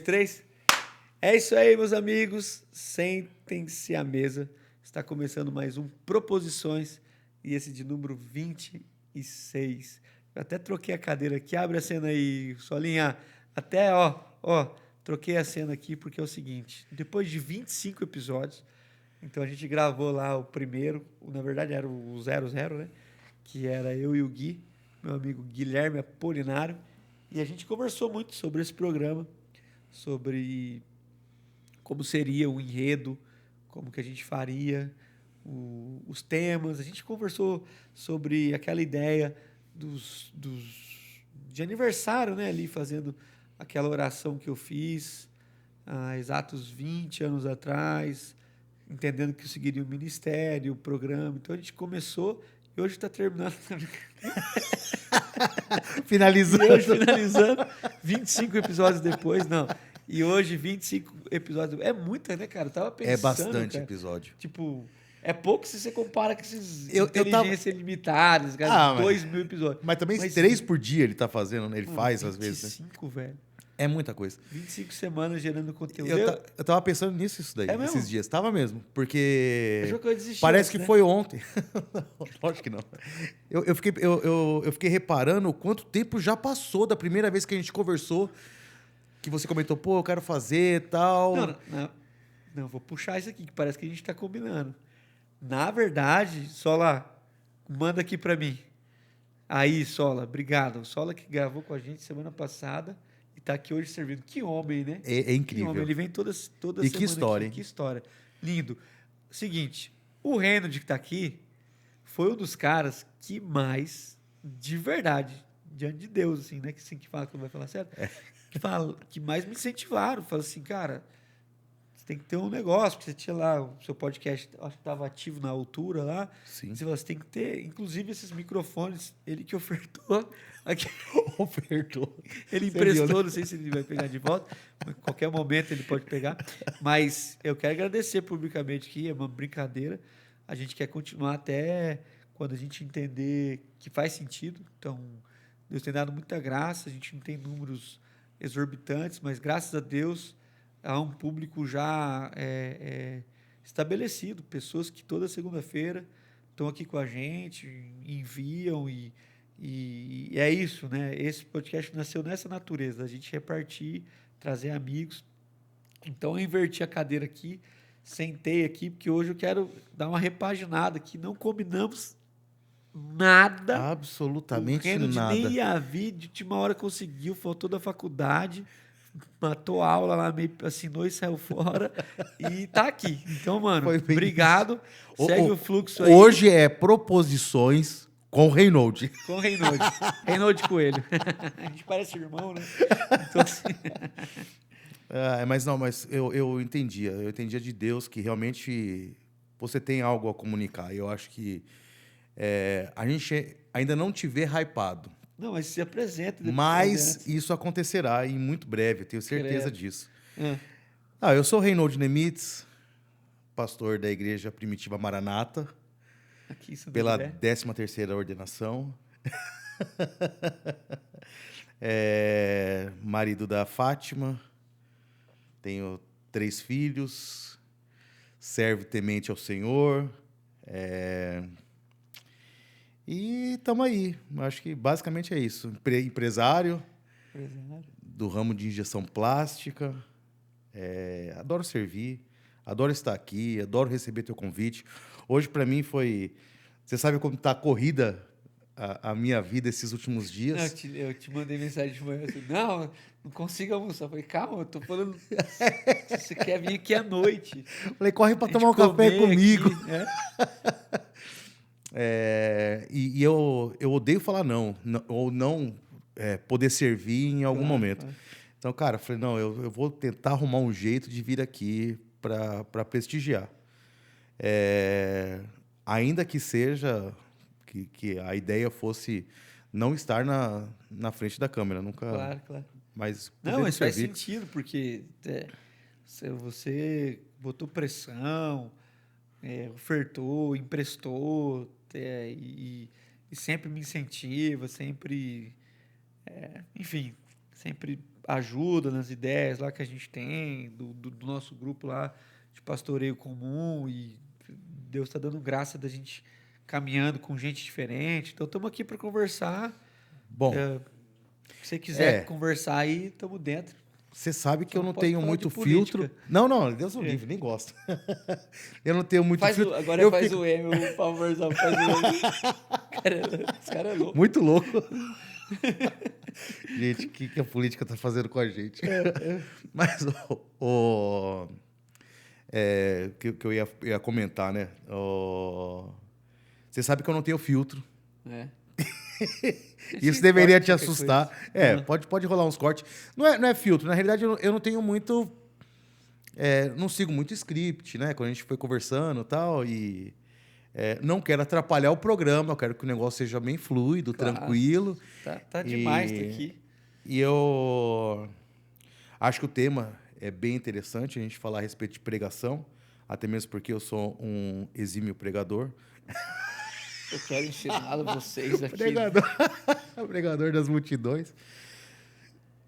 Três. É isso aí, meus amigos. Sentem-se à mesa. Está começando mais um Proposições e esse de número 26. Eu até troquei a cadeira aqui. Abre a cena aí, Solinha. Até, troquei a cena aqui porque é o seguinte. Depois de 25 episódios, então a gente gravou lá o primeiro, na verdade era o 00, né? Que era eu e o Gui, meu amigo Guilherme Apolinário. E a gente conversou muito sobre esse programa, sobre como seria o enredo, como que a gente faria os temas. A gente conversou sobre aquela ideia de aniversário, né? Ali fazendo aquela oração que eu fiz há exatos 20 anos atrás, entendendo que eu seguiria o ministério, o programa. Então a gente começou e hoje está terminando. Finalizando. E hoje finalizando, 25 episódios depois, não. E hoje, 25 episódios. É muita, né, cara? Eu tava pensando. É bastante cara, episódio. Tipo, é pouco se você compara com esses Eu tava- inteligência limitadas, cara, mas- 2.000 episódios. Mas também 3 por dia ele tá fazendo, né? Ele mano, faz às vezes, né? 25, velho. É muita coisa. 25 semanas gerando conteúdo. Eu tava pensando nisso isso daí, É mesmo? esses dias. Tava mesmo. Porque Achou que eu ia desistir parece antes, que né? foi ontem. Não, lógico que não. Eu fiquei reparando o quanto tempo já passou da primeira vez que a gente conversou. Que você comentou, pô, eu quero fazer e tal. Não, vou puxar isso aqui, que parece que a gente tá combinando. Na verdade, Sola, manda aqui pra mim. Aí, Sola, obrigado. O Sola que gravou com a gente semana passada e tá aqui hoje servindo. Que homem, né? É Que incrível. homem. Ele vem toda E semana que história, aqui. hein? Que história. Lindo. Seguinte, o Reinald que tá aqui foi um dos caras que mais, de verdade, diante de Deus, assim, né? Que assim que fala que não vai falar certo. Que mais me incentivaram. Fala assim, cara, você tem que ter um negócio, porque você tinha lá o seu podcast, acho que estava ativo na altura lá. Sim. Você fala, você tem que ter, inclusive, esses microfones, ele que ofertou. Aqui, Ofertou. ele Você emprestou, viu, né? não sei se ele vai pegar de volta, mas em qualquer momento ele pode pegar. Mas eu quero agradecer publicamente aqui, é uma brincadeira. A gente quer continuar até quando a gente entender que faz sentido. Então, Deus tem dado muita graça, a gente não tem números exorbitantes, mas graças a Deus há um público já estabelecido, pessoas que toda segunda-feira estão aqui com a gente, enviam e é isso, né? Esse podcast nasceu nessa natureza, a gente repartir, trazer amigos. Então eu inverti a cadeira aqui, sentei aqui, porque hoje eu quero dar uma repaginada aqui, não combinamos nada. O Absolutamente Reinald nem nada. ia vir, de última hora conseguiu, faltou da faculdade, matou a aula lá, meio assinou e saiu fora, e tá aqui. Então, mano, Foi bem obrigado. isso. Segue o fluxo aí. Hoje é proposições com o Reinhold. Com o Reinhold. Reinhold Coelho. A gente parece irmão, né? Então, assim, Mas eu entendia. Eu entendia de Deus que realmente você tem algo a comunicar. Eu acho que a gente ainda não te vê hypado. não, mas se apresenta depois. Mas isso acontecerá em muito breve, eu tenho certeza Credo. disso. Ah, Eu sou Reinhold Nemitz, pastor da Igreja Primitiva Maranata, aqui em Santo pela André. 13ª ordenação. Marido da Fátima, tenho 3 filhos, servo temente ao Senhor. E estamos aí. Acho que basicamente é isso. Empresário Empresário. do ramo de injeção plástica. Adoro servir, adoro estar aqui, adoro receber teu convite. Hoje, para mim, foi... Você sabe como está corrida a minha vida esses últimos Não, dias? eu te mandei mensagem de manhã assim, não consigo almoçar. Eu falei, calma, eu tô falando. Você quer vir aqui à noite? Falei, corre para A gente tomar um café comer comigo. aqui, né? E eu odeio falar não, ou não poder servir em algum Claro, momento. claro. Então, cara, eu falei, não, eu vou tentar arrumar um jeito de vir aqui para prestigiar. Ainda que seja que a ideia fosse não estar na frente da câmera, nunca. Claro, claro. Mas Não, poder mas faz servir. sentido, porque você botou pressão, ofertou, emprestou, e sempre me incentiva, sempre, enfim, sempre ajuda nas ideias lá que a gente tem, do nosso grupo lá de pastoreio comum, e Deus está dando graça da gente caminhando com gente diferente. Então, estamos aqui para conversar. Bom, Se você quiser é, conversar aí, estamos dentro. você sabe que Só eu não não posso tenho falar muito de política. filtro. Não, Deus o livre, nem gosto. Eu não tenho muito Faz filtro. agora eu faz fico o M, por favorzão, faz o M. Esse cara é louco. muito louco. Gente, o que a política tá fazendo com a gente? Mas que eu ia comentar, né? Você sabe que eu não tenho filtro. É. Isso deveria te Qualquer assustar. coisa. Pode rolar uns cortes. Não é filtro. Na realidade, eu não tenho muito. Não sigo muito script, né? Quando a gente foi conversando e tal. E não quero atrapalhar o programa. Eu quero que o negócio seja bem fluido, Claro. tranquilo. Tá demais ter aqui. E eu acho que o tema é bem interessante a gente falar a respeito de pregação. Até mesmo porque eu sou um exímio pregador. Eu quero ensinar vocês aqui. Pregador das multidões.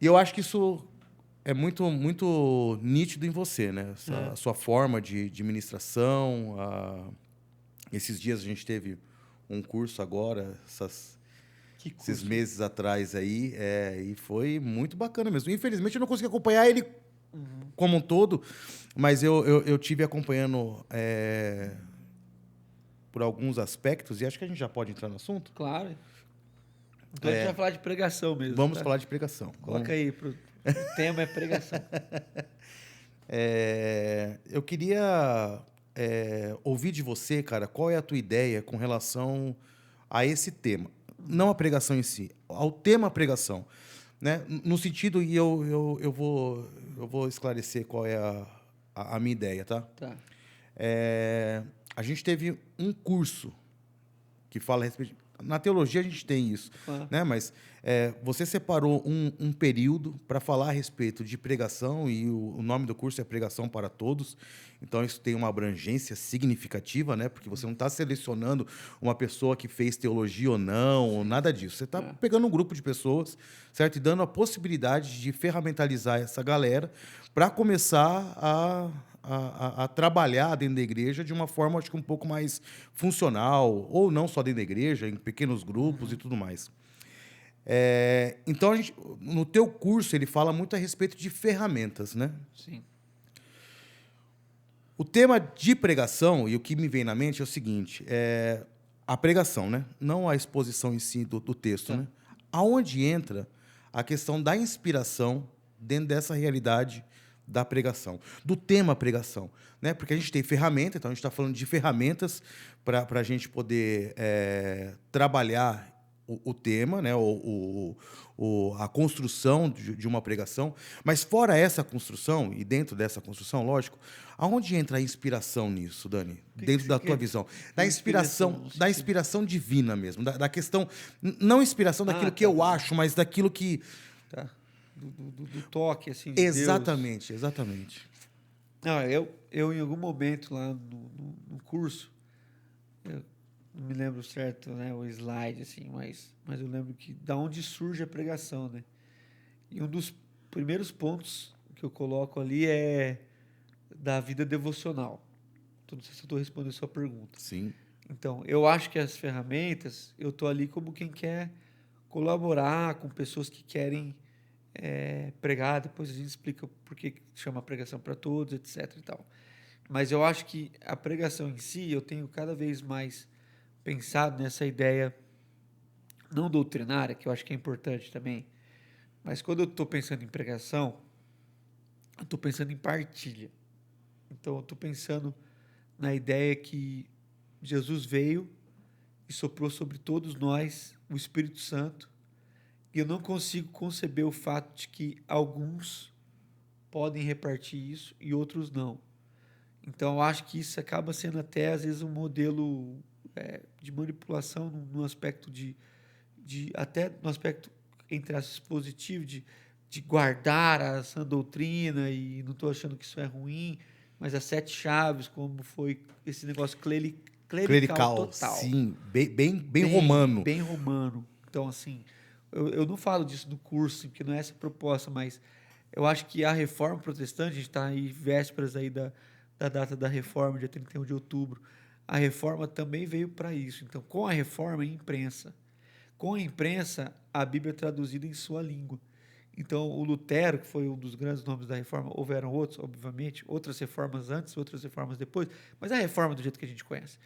E eu acho que isso é muito, muito nítido em você, né? A sua forma de ministração. Esses dias a gente teve um curso agora, esses meses atrás aí, e foi muito bacana mesmo. Infelizmente eu não consegui acompanhar ele como um todo, mas eu tive acompanhando por alguns aspectos, e acho que a gente já pode entrar no assunto. Claro. Então a gente vai falar de pregação mesmo. Vamos tá? falar de pregação. Coloca aí, o tema é pregação. Eu queria ouvir de você, cara, qual é a tua ideia com relação a esse tema. Não a pregação em si, ao tema pregação. Né? No sentido, e eu vou esclarecer qual é a minha ideia, tá? Tá. A gente teve um curso que fala a respeito. Na teologia a gente tem isso, né? Mas você separou um período para falar a respeito de pregação, e o nome do curso é Pregação para Todos. Então isso tem uma abrangência significativa, né? Porque você não está selecionando uma pessoa que fez teologia ou não, ou nada disso. Você está pegando um grupo de pessoas, certo? E dando a possibilidade de ferramentalizar essa galera para começar a trabalhar dentro da igreja de uma forma, acho que um pouco mais funcional, ou não só dentro da igreja, em pequenos grupos e tudo mais. Então, no teu curso, ele fala muito a respeito de ferramentas, né? Sim. O tema de pregação, e o que me vem na mente é o seguinte, a pregação, né? Não a exposição em si do texto, né? Aonde entra a questão da inspiração dentro dessa realidade da pregação, do tema pregação, né? Porque a gente tem ferramenta, então a gente está falando de ferramentas para a gente poder trabalhar o tema, né? A construção de uma pregação, mas fora essa construção, e dentro dessa construção, lógico, aonde entra a inspiração nisso, Dani? Dentro da tua visão. Da inspiração divina mesmo, da questão, não inspiração daquilo que eu acho, mas daquilo que... Tá. Do toque, assim, de Exatamente, Deus. exatamente. Não, eu em algum momento lá no curso, eu não me lembro certo, né, o slide, assim, mas eu lembro que da onde surge a pregação, né? E um dos primeiros pontos que eu coloco ali é da vida devocional. Então, não sei se eu estou respondendo a sua pergunta. Sim. Então, eu acho que as ferramentas, eu estou ali como quem quer colaborar com pessoas que querem pregar. Depois a gente explica por que chama pregação para todos, etc. e tal. Mas eu acho que a pregação em si, eu tenho cada vez mais pensado nessa ideia não doutrinária, que eu acho que é importante também, mas quando eu estou pensando em pregação, eu estou pensando em partilha. Então eu estou pensando na ideia que Jesus veio e soprou sobre todos nós o Espírito Santo, e eu não consigo conceber o fato de que alguns podem repartir isso e outros não. Então, eu acho que isso acaba sendo até, às vezes, um modelo de manipulação no aspecto até no aspecto, entre aspas, positivo, de guardar a sã doutrina, e não estou achando que isso é ruim, mas as 7 chaves, como foi esse negócio clerical total. Sim, bem romano. Bem romano. Então, assim, Eu não falo disso no curso, porque não é essa a proposta, mas eu acho que a reforma protestante, a gente está aí vésperas aí da data da reforma, dia 31 de outubro, a reforma também veio para isso. Então, com a reforma, a imprensa. Com a imprensa, a Bíblia é traduzida em sua língua. Então, o Lutero, que foi um dos grandes nomes da reforma, houveram outros, obviamente, outras reformas antes, outras reformas depois, mas a reforma do jeito que a gente conhece.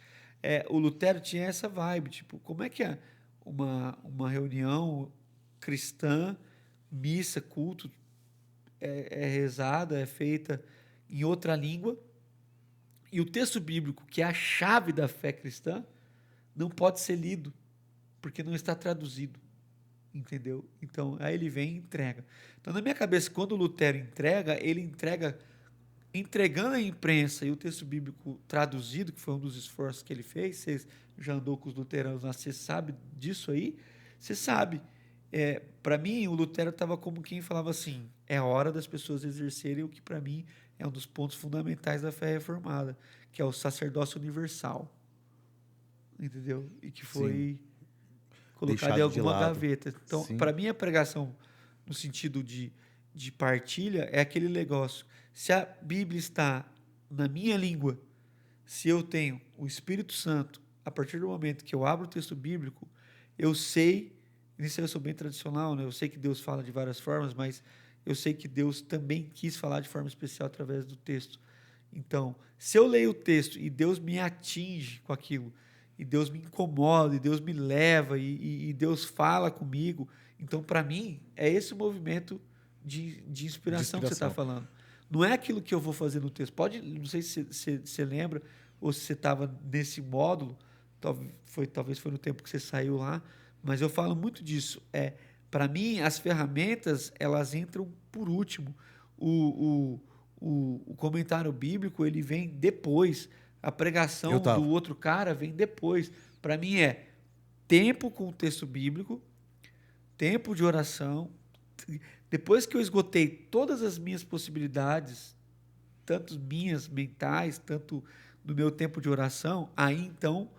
O Lutero tinha essa vibe, tipo, como é que é uma reunião cristã, missa, culto, é rezada, é feita em outra língua, e o texto bíblico, que é a chave da fé cristã, não pode ser lido, porque não está traduzido. Entendeu? Então, aí ele vem e entrega. Então, na minha cabeça, quando o Lutero entrega, ele entrega entregando a imprensa e o texto bíblico traduzido, que foi um dos esforços que ele fez. Você já andou com os luteranos lá, você sabe disso aí? Você sabe. Para mim, o Lutero estava como quem falava assim: é hora das pessoas exercerem o que, para mim, é um dos pontos fundamentais da fé reformada, que é o sacerdócio universal. Entendeu? E que Sim. foi colocado em Deixado de alguma lado. gaveta. Então, Sim. para mim, a pregação, no sentido de partilha, é aquele negócio. Se a Bíblia está na minha língua, se eu tenho o Espírito Santo, a partir do momento que eu abro o texto bíblico, eu sei, nisso eu sou bem tradicional, né? Eu sei que Deus fala de várias formas, mas eu sei que Deus também quis falar de forma especial através do texto. Então, se eu leio o texto e Deus me atinge com aquilo, e Deus me incomoda, e Deus me leva, e Deus fala comigo, então, para mim, é esse o movimento de De inspiração que você está inspiração. falando. Não é aquilo que eu vou fazer no texto. Pode, não sei se você lembra, ou se você estava nesse módulo, talvez foi no tempo que você saiu lá, mas eu falo muito disso. Para mim, as ferramentas, elas entram por último. O, o comentário bíblico, ele vem depois. A Eu pregação do tava. outro cara vem depois. Para mim é tempo com o texto bíblico, tempo de oração. Depois que eu esgotei todas as minhas possibilidades, tanto minhas mentais, tanto do meu tempo de oração, aí então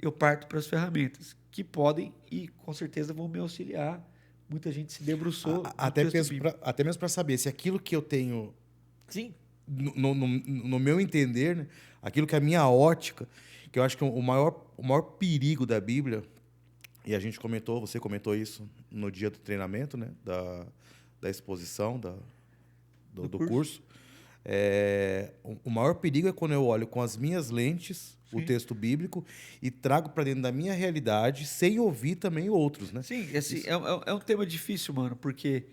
eu parto para as ferramentas, que podem e com certeza vão me auxiliar. Muita gente se debruçou no Até texto mesmo bíblico. até mesmo para saber se aquilo que eu tenho, Sim, no meu entender, né, aquilo que é a minha ótica, que eu acho que o maior perigo da Bíblia, e a gente comentou, você comentou isso no dia do treinamento, né, da exposição, do do curso. curso. O maior perigo é quando eu olho com as minhas lentes o Sim. texto bíblico e trago para dentro da minha realidade sem ouvir também outros, né? Sim, assim, Isso. é um tema difícil, mano, porque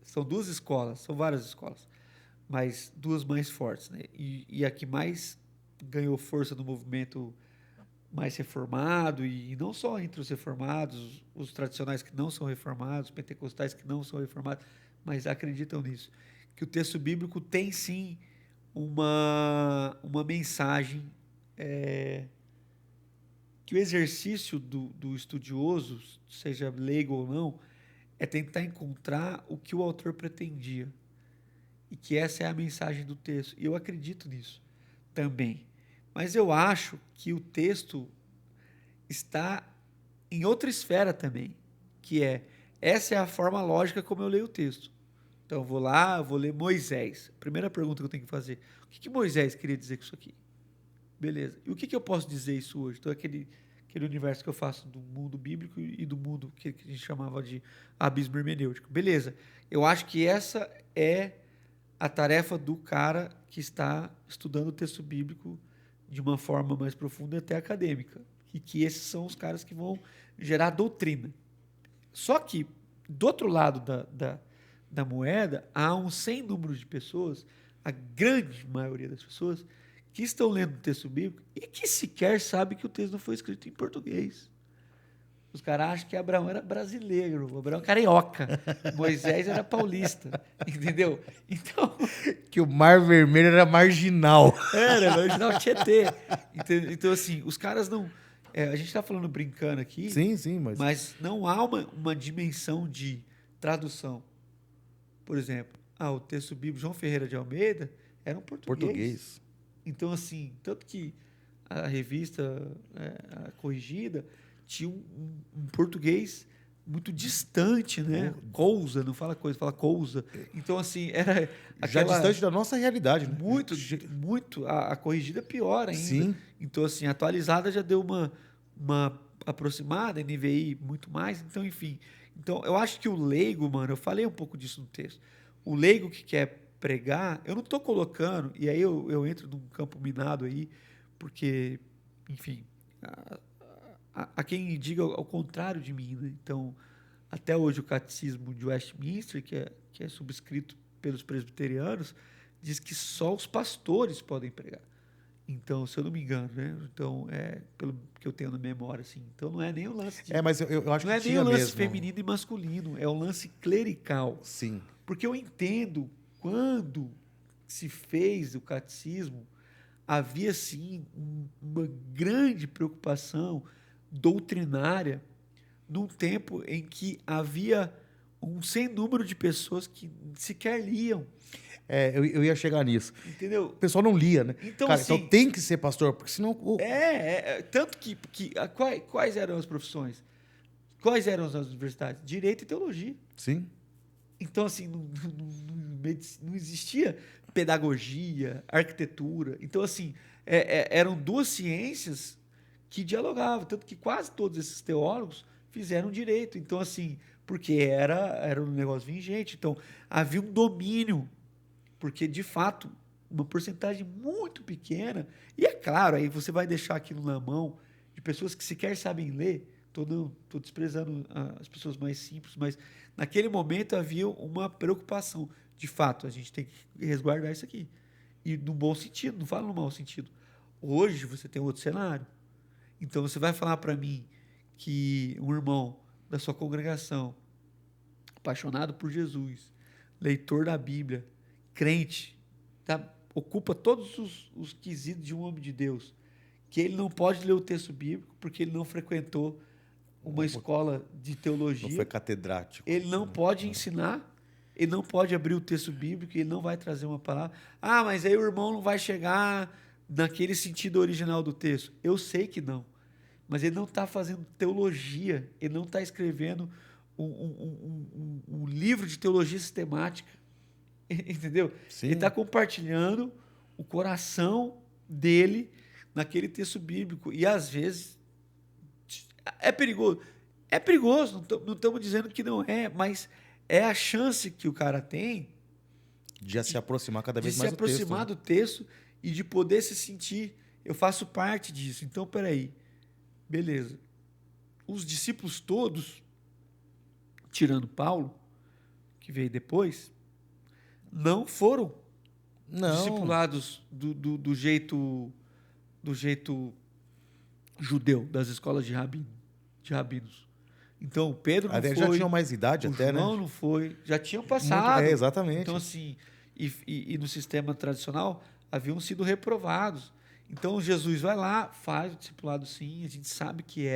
são duas escolas, são várias escolas, mas duas mais fortes, né? E a que mais ganhou força no movimento mais reformado, e não só entre os reformados, os tradicionais que não são reformados, os pentecostais que não são reformados, mas acreditam nisso, que o texto bíblico tem sim uma mensagem, que o exercício do estudioso, seja leigo ou não, é tentar encontrar o que o autor pretendia. E que essa é a mensagem do texto. E eu acredito nisso também. Mas eu acho que o texto está em outra esfera também, que essa é a forma lógica como eu leio o texto. Então eu vou lá, eu vou ler Moisés. Primeira pergunta que eu tenho que fazer: o que Moisés queria dizer com isso aqui? Beleza. E o que eu posso dizer isso hoje? Então, aquele universo que eu faço do mundo bíblico e do mundo que a gente chamava de abismo hermenêutico. Beleza. Eu acho que essa é a tarefa do cara que está estudando o texto bíblico de uma forma mais profunda e até acadêmica. E que esses são os caras que vão gerar doutrina. Só que, do outro lado da moeda, há um sem número de pessoas, a grande maioria das pessoas, que estão lendo o texto bíblico e que sequer sabe que o texto não foi escrito em português. Os caras acham que Abraão era brasileiro, Abraão é carioca, Moisés era paulista, entendeu? Então, Que o Mar Vermelho era marginal. era, imaginava Tietê. Então, assim, os caras não... a gente está falando brincando aqui, Sim, sim, mas mas não há uma dimensão de tradução. Por exemplo, o texto bíblico João Ferreira de Almeida era um português. português. Então, assim, tanto que a revista, a corrigida, tinha um português muito distante, né? Cousa, não fala coisa, fala cousa. Então, assim, era Já aquela... distante da nossa realidade, né? Muito. A corrigida é pior ainda. Sim. Então, assim, a atualizada já deu uma aproximada, NVI muito mais. Então, enfim. Então, eu acho que o leigo, mano, eu falei um pouco disso no texto. O leigo que quer pregar, eu não estou colocando, e aí eu entro num campo minado aí, porque, enfim, há quem diga ao contrário de mim, né? Então, até hoje o catecismo de Westminster, que é subscrito pelos presbiterianos, diz que só os pastores podem pregar. Então, se eu não me engano, né? Então, pelo que eu tenho na memória, assim. Então, não é nem o lance de... Mas eu acho não que é nem tinha o lance mesmo. feminino e masculino, é o lance clerical. Sim. Porque eu entendo, quando se fez o catecismo, havia, sim, uma grande preocupação doutrinária num tempo em que havia um sem número de pessoas que sequer liam. Eu ia chegar nisso. Entendeu? O pessoal não lia, né? Então, Cara, assim, então tem que ser pastor, porque senão... tanto que quais eram as profissões? Quais eram as universidades? Direito e teologia. Sim. Então, assim, não existia pedagogia, arquitetura. Então, assim, eram duas ciências que dialogavam. Tanto que quase todos esses teólogos fizeram direito. Então, assim, porque era um negócio vingente. Então, havia um domínio, porque, de fato, uma porcentagem muito pequena. E é claro, aí você vai deixar aquilo na mão de pessoas que sequer sabem ler. Estou desprezando as pessoas mais simples, mas naquele momento havia uma preocupação. De fato, a gente tem que resguardar isso aqui. E no bom sentido, não falo no mau sentido. Hoje você tem outro cenário. Então você vai falar para mim que um irmão da sua congregação, apaixonado por Jesus, leitor da Bíblia, crente, ocupa todos os quesitos de um homem de Deus, que ele não pode ler o texto bíblico porque ele não frequentou uma escola de teologia. Não foi catedrático. Ele não pode ensinar, ele não pode abrir o texto bíblico, ele não vai trazer uma palavra. Ah, mas aí o irmão não vai chegar naquele sentido original do texto. Eu sei que não. Mas ele não está fazendo teologia, ele não está escrevendo um livro de teologia sistemática. Entendeu? Sim. Ele está compartilhando o coração dele naquele texto bíblico. E às vezes é perigoso. É perigoso, não estamos dizendo que não é, mas é a chance que o cara tem de se aproximar cada vez de mais se aproximar do texto e de poder se sentir, eu faço parte disso. Então, peraí, beleza. Os discípulos todos, tirando Paulo, que veio depois, não foram discipulados do jeito judeu, das escolas de rabinos. Então, o Pedro não foi. Já tinham mais idade o até, João né? não foi. Já tinham passado. Exatamente. Então, assim, e no sistema tradicional, haviam sido reprovados. Então, Jesus vai lá, faz o discipulado sim, a gente sabe que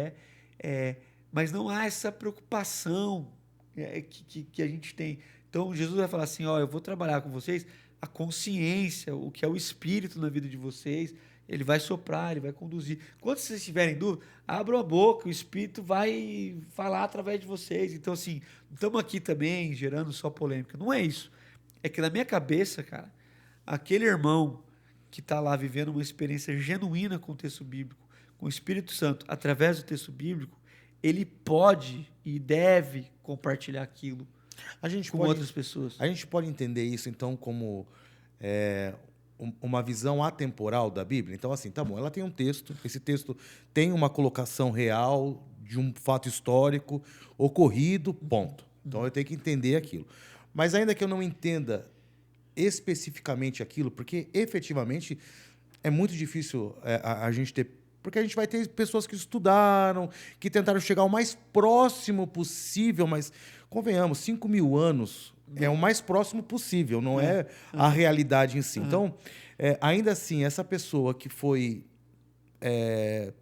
mas não há essa preocupação que a gente tem. Então, Jesus vai falar assim, eu vou trabalhar com vocês a consciência, o que é o Espírito na vida de vocês. Ele vai soprar, ele vai conduzir. Quando vocês tiverem dúvida, abram a boca, o Espírito vai falar através de vocês. Então, assim, não estamos aqui também gerando só polêmica. Não é isso. É que na minha cabeça, cara, aquele irmão que está lá vivendo uma experiência genuína com o texto bíblico, com o Espírito Santo, através do texto bíblico, ele pode e deve compartilhar aquilo com outras pessoas. A gente pode entender isso, então, como uma visão atemporal da Bíblia. Então, assim, tá bom, ela tem um texto, esse texto tem uma colocação real de um fato histórico ocorrido, ponto. Então, eu tenho que entender aquilo. Mas ainda que eu não entenda especificamente aquilo, porque efetivamente é muito difícil a gente ter... Porque a gente vai ter pessoas que estudaram, que tentaram chegar o mais próximo possível, mas, convenhamos, 5.000 anos é o mais próximo possível, não é a realidade em si. Então, ainda assim, essa pessoa que foi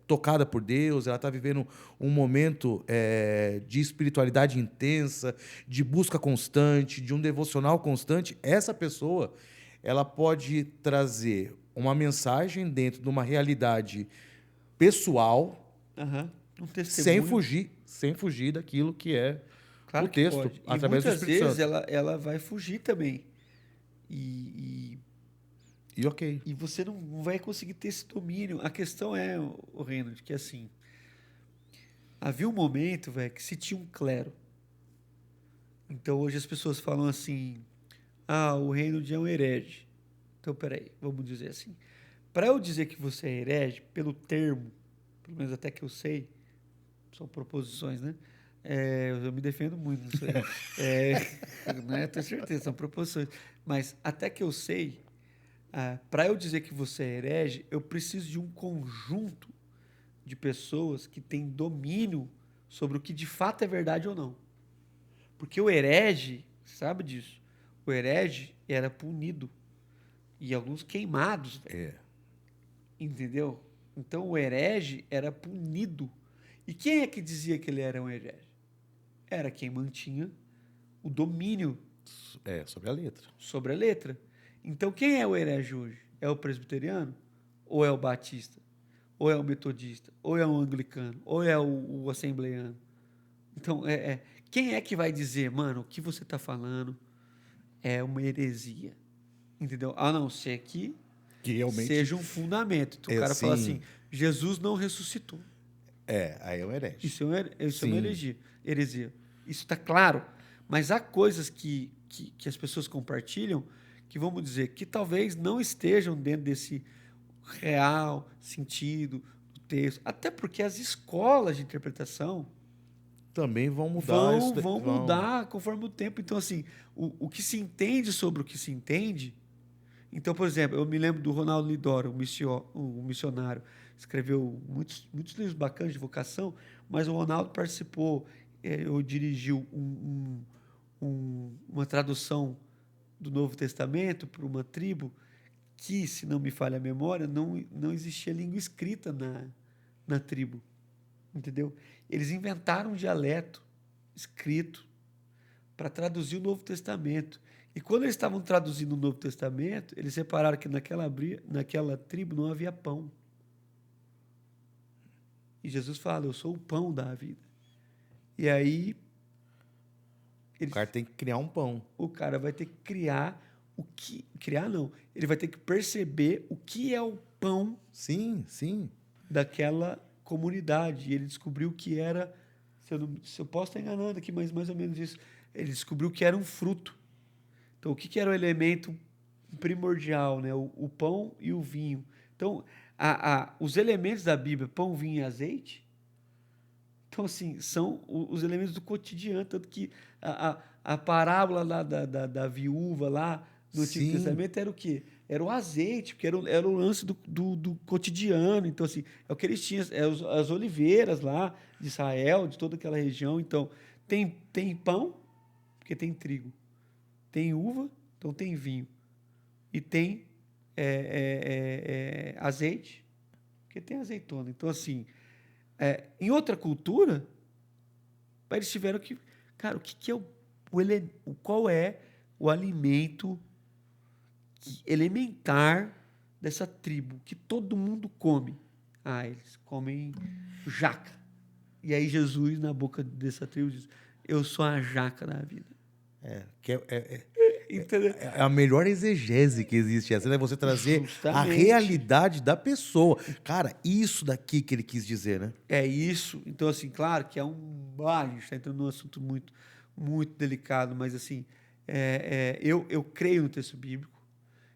tocada por Deus, ela está vivendo um momento de espiritualidade intensa, de busca constante, de um devocional constante, essa pessoa ela pode trazer uma mensagem dentro de uma realidade pessoal, um testemunho. Sem fugir daquilo que é Claro o que texto, pode. E através do muitas Espírito vezes Santo. ela vai fugir também. E, E ok. e você não vai conseguir ter esse domínio. A questão é, o Reinhard, que assim, havia um momento, velho, que se tinha um clero. Então hoje as pessoas falam assim, o Reinhard é um herege. Então, peraí, vamos dizer assim. Para eu dizer que você é herege, pelo termo, pelo menos até que eu sei, são proposições, né? Eu me defendo muito nisso aí. Né? Tenho certeza, são proposições. Mas até que eu sei, para eu dizer que você é herege, eu preciso de um conjunto de pessoas que têm domínio sobre o que de fato é verdade ou não. Porque o herege, sabe disso? O herege era punido e alguns queimados, velho. Entendeu? Então o herege era punido. E quem é que dizia que ele era um herege? Era quem mantinha o domínio Sobre a letra. sobre a letra. Então quem é o herege hoje? É o presbiteriano? Ou é o batista? Ou é o metodista? Ou é o anglicano? Ou é o assembleiano? Então, quem é que vai dizer, mano, o que você está falando é uma heresia? Entendeu? A não ser que Que realmente. seja um fundamento. Então, o cara fala assim, Sim. Jesus não ressuscitou. Aí é um herege. Isso é uma Sim. heresia. Isso está claro. Mas há coisas que as pessoas compartilham que, vamos dizer, que talvez não estejam dentro desse real sentido do texto. Até porque as escolas de interpretação Também vão mudar isso. vão mudar conforme o tempo. Então, assim, o que se entende sobre o que se entende. Então, por exemplo, eu me lembro do Ronaldo Lidoro, o missionário. Escreveu muitos livros bacanas de vocação, mas o Ronaldo participou, ou dirigiu uma tradução do Novo Testamento para uma tribo que, se não me falha a memória, não existia língua escrita na tribo. Entendeu? Eles inventaram um dialeto escrito para traduzir o Novo Testamento. E quando eles estavam traduzindo o Novo Testamento, eles repararam que naquela tribo não havia pão. E Jesus fala, eu sou o pão da vida. E aí O cara tem que criar um pão. o cara vai ter que criar o que... Criar não. Ele vai ter que perceber o que é o pão Sim, sim. daquela comunidade. E ele descobriu que era... Se eu posso estar enganando aqui, mas mais ou menos isso. Ele descobriu que era um fruto. Então, o que era o elemento primordial, né? O pão e o vinho. Então, os elementos da Bíblia, pão, vinho e azeite, então, assim, são os elementos do cotidiano. Tanto que a parábola lá da viúva lá no Antigo Sim. Testamento era o quê? Era o azeite, porque era o lance do cotidiano. Então, assim, é o que eles tinham, as oliveiras lá de Israel, de toda aquela região. Então, tem pão, porque tem trigo. Tem uva, então tem vinho. E tem azeite, porque tem azeitona. Então, assim, em outra cultura, eles tiveram que... Cara, o que é qual é o alimento elementar dessa tribo que todo mundo come? Eles comem jaca. E aí Jesus, na boca dessa tribo, diz, eu sou a jaca da vida. Entendeu? É a melhor exegese que existe. Essa é você trazer a Justamente. realidade da pessoa. Cara, isso daqui que ele quis dizer, né? É isso. Então, assim, claro que é a gente está entrando num assunto muito, muito delicado, mas, assim, eu creio no texto bíblico,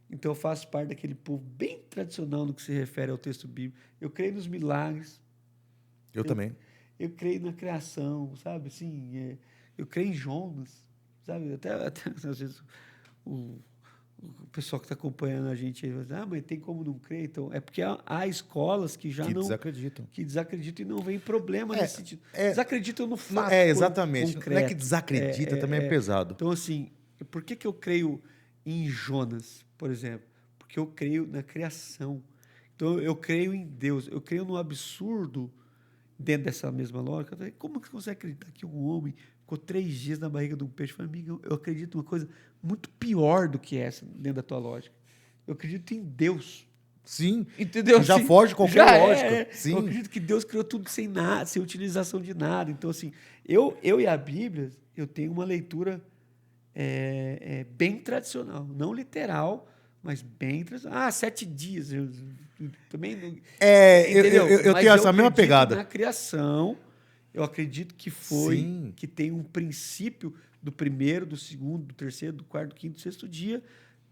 então eu faço parte daquele povo bem tradicional no que se refere ao texto bíblico. Eu creio nos milagres. Eu também. Eu creio na criação, sabe? Assim, eu creio em Jonas, sabe? Até às vezes o pessoal que está acompanhando a gente aí vai dizer, mas tem como não crer? Então, é porque há escolas que já Que não... desacreditam. Que desacreditam e não vem problema nesse sentido. Desacreditam no Não, fato exatamente. concreto. Não é que desacredita, também é pesado. Então, assim, por que eu creio em Jonas, por exemplo? Porque eu creio na criação. Então, eu creio em Deus. Eu creio no absurdo dentro dessa mesma lógica. Eu falei, como que você consegue acreditar que um homem ficou 3 dias na barriga de um peixe? Eu falei, amigo, eu acredito em uma coisa muito pior do que essa dentro da tua lógica. Eu acredito em Deus. Sim. Entendeu? Já Assim, foge qualquer já lógica. Sim. Eu acredito que Deus criou tudo sem nada, sem utilização de nada. Então, assim, eu e a Bíblia, eu tenho uma leitura bem tradicional. Não literal, mas bem tradicional. 7 dias. Eu também não, entendeu? Eu Mas tenho eu essa mesma acredito pegada. na criação. Eu acredito Sim. que tem um princípio do primeiro, do segundo, do terceiro, do quarto, do quinto, do sexto dia,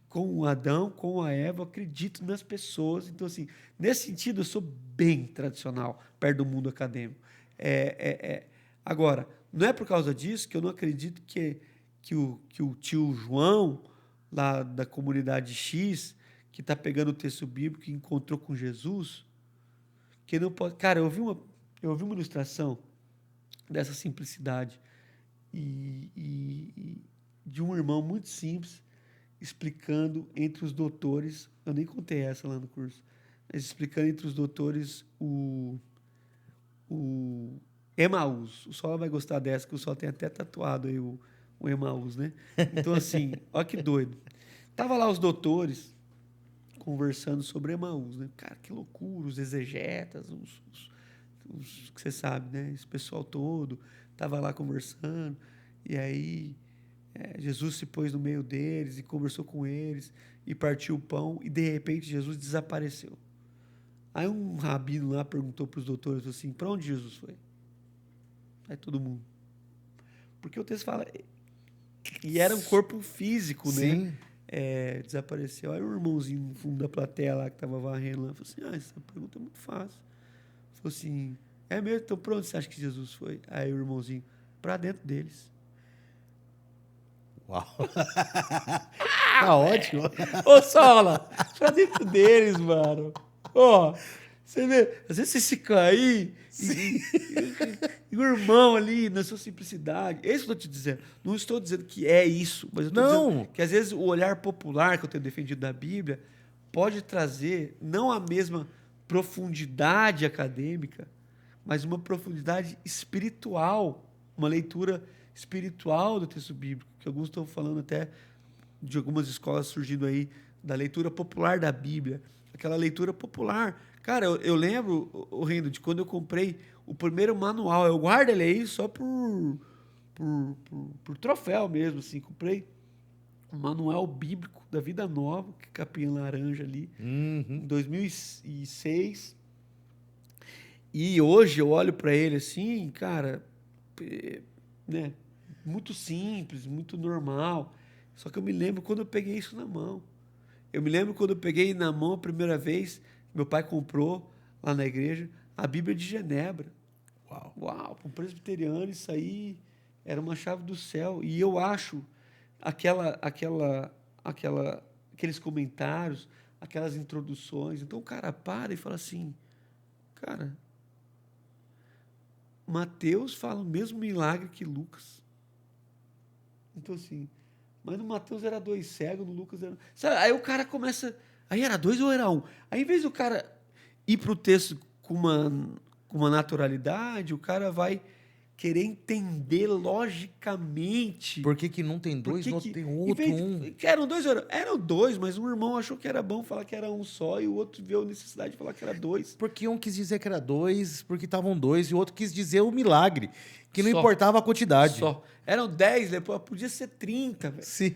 com o Adão, com a Eva. Eu acredito nas pessoas. Então, assim, nesse sentido, eu sou bem tradicional, perto do mundo acadêmico. Agora, não é por causa disso que eu não acredito que o tio João, lá da comunidade X, que está pegando o texto bíblico e encontrou com Jesus, que não pode. Cara, eu ouvi uma ilustração dessa simplicidade e de um irmão muito simples explicando entre os doutores, eu nem contei essa lá no curso, mas explicando entre os doutores o Emaús. O Sola vai gostar dessa, que o Sola tem até tatuado aí o Emaús, né? Então, assim, olha que doido. Tava lá os doutores conversando sobre Emaús, né? Cara, que loucura, os exegetas, os que você sabe, né? Esse pessoal todo tava lá conversando, e aí Jesus se pôs no meio deles e conversou com eles e partiu o pão, e de repente Jesus desapareceu. Aí um rabino lá perguntou para os doutores assim, para onde Jesus foi? Aí todo mundo. Porque o texto fala, e era um corpo físico, né? Sim. Desapareceu. Aí o irmãozinho no fundo da plateia lá, que estava varrendo lá, falou assim, essa pergunta é muito fácil. Falou assim, é mesmo? Então para onde você acha que Jesus foi? Aí o irmãozinho, para dentro deles. Uau. Tá ótimo. Ô, Sola, pra dentro deles, mano. Ó, você vê, às vezes você se cair e o irmão ali, na sua simplicidade. É isso que eu tô te dizendo. Não estou dizendo que é isso, mas eu estou dizendo Não. que às vezes o olhar popular que eu tenho defendido da Bíblia pode trazer não a mesma profundidade acadêmica, mas uma profundidade espiritual, uma leitura espiritual do texto bíblico, que alguns estão falando até de algumas escolas surgindo aí da leitura popular da Bíblia, aquela leitura popular. Cara, eu lembro, o Rendo, de quando eu comprei o primeiro manual. Eu guardo ele aí só por troféu mesmo, assim. Comprei um manual bíblico da Vida Nova, que é capinha laranja ali, em 2006. E hoje eu olho para ele assim, cara, né, muito simples, muito normal. Só que eu me lembro quando eu peguei isso na mão. Eu me lembro quando eu peguei na mão a primeira vez, meu pai comprou lá na igreja a Bíblia de Genebra. Uau, para um presbiteriano isso aí era uma chave do céu. E eu acho aqueles comentários, aquelas introduções. Então o cara para e fala assim, cara, Mateus fala o mesmo milagre que Lucas. Então, assim, mas no Mateus era 2 cegos, no Lucas era. Sabe? Aí o cara começa. Aí era 2 ou era 1? Aí, em vez do cara ir para o texto com uma naturalidade, o cara vai querer entender logicamente. Por que não tem Por dois, que não que, tem em outro vez um? de, que eram 2, eram 2, mas um irmão achou que era bom falar que era um só e o outro viu a necessidade de falar que era 2. Porque um quis dizer que era dois, porque estavam dois, e o outro quis dizer o milagre, que não Só. importava a quantidade. Só. Eram 10, depois podia ser 30, velho. Sim.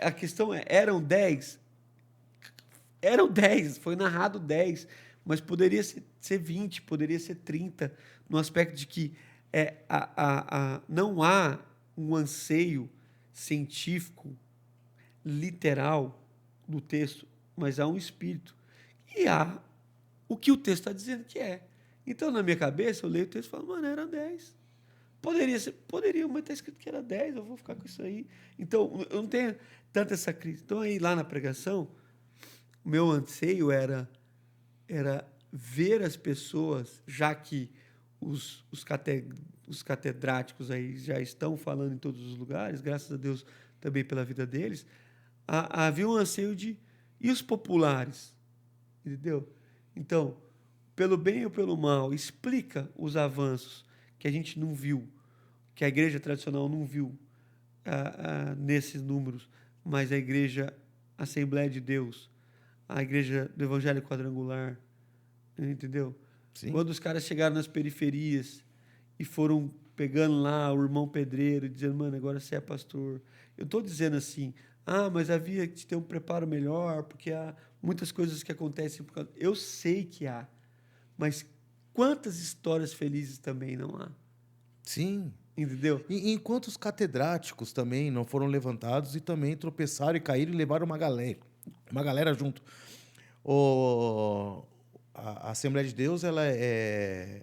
A questão é, eram 10? Eram 10, foi narrado 10, mas poderia ser 20, poderia ser 30, no aspecto de que não há um anseio científico, literal, do texto, mas há um espírito. E há o que o texto está dizendo que é. Então, na minha cabeça, eu leio o texto e falo, mano, era 10. Poderia, mas está escrito que era 10, eu vou ficar com isso aí. Então, eu não tenho tanta essa crise. Então, aí lá na pregação, o meu anseio era ver as pessoas, já que os catedráticos aí já estão falando em todos os lugares, graças a Deus também pela vida deles, havia um anseio de... E os populares? Entendeu? Então, pelo bem ou pelo mal, explica os avanços que a gente não viu, que a igreja tradicional não viu nesses números, mas a igreja Assembleia de Deus, a igreja do Evangelho Quadrangular, entendeu? Sim. Quando os caras chegaram nas periferias e foram pegando lá o irmão pedreiro, dizendo, mano, agora você é pastor. Eu estou dizendo assim, mas havia que ter um preparo melhor, porque há muitas coisas que acontecem por causa... Eu sei que há, mas quantas histórias felizes também não há? Sim. Entendeu? E enquanto os catedráticos também não foram levantados e também tropeçaram e caíram e levaram uma galera junto. A Assembleia de Deus ela é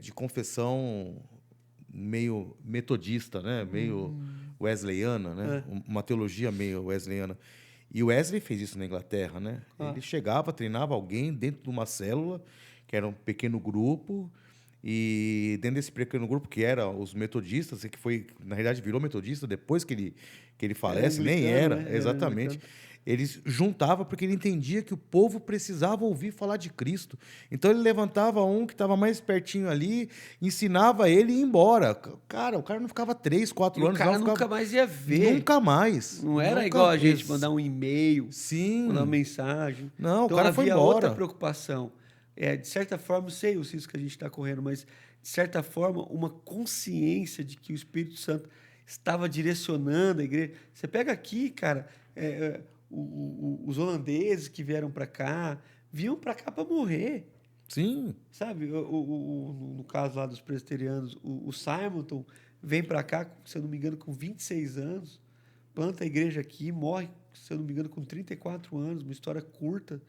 de confissão meio metodista, né? Meio wesleyana, né? Uma teologia meio wesleyana. E o Wesley fez isso na Inglaterra, né? Ele chegava, treinava alguém dentro de uma célula, que era um pequeno grupo, e dentro desse pequeno grupo, que era os metodistas, que foi, na realidade, virou metodista depois que ele falece, nem anglicano, era, né? Era exatamente. anglicano. Eles juntava porque ele entendia que o povo precisava ouvir falar de Cristo. Então ele levantava um que estava mais pertinho ali, ensinava ele e ia embora. Cara, o cara não ficava 3, 4 E o anos. cara não, nunca ficava... mais ia ver. Nunca mais. Não era Nunca... igual a gente mandar um e-mail, mandar uma Sim. mensagem. Não, Então o cara foi havia embora. outra preocupação. De certa forma, eu sei os riscos que a gente está correndo, mas de certa forma, uma consciência de que o Espírito Santo estava direcionando a igreja. Você pega aqui, cara, os holandeses que vieram para cá, vinham para cá para morrer. Sim. Sabe, no caso lá dos presbiterianos, o Simonton vem para cá, se eu não me engano, com 26 anos, planta a igreja aqui, morre, se eu não me engano, com 34 anos, uma história curta,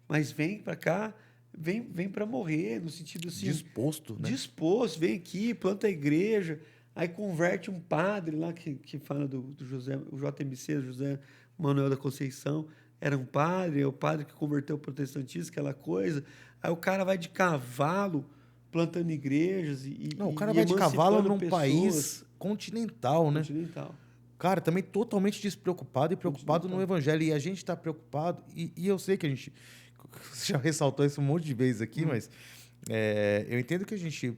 mas vem para cá, vem para morrer, no sentido assim... Disposto, né? Disposto, vem aqui, planta a igreja, aí converte um padre lá que fala do José, o JMC, José Manuel da Conceição, era um padre, é o padre que converteu o protestantismo, aquela coisa. Aí o cara vai de cavalo plantando igrejas Não, o cara vai de cavalo num país continental, né? Continental. Cara, também totalmente despreocupado e preocupado no evangelho. E a gente está preocupado, e eu sei que a gente você já ressaltou isso um monte de vezes aqui, mas eu entendo que a gente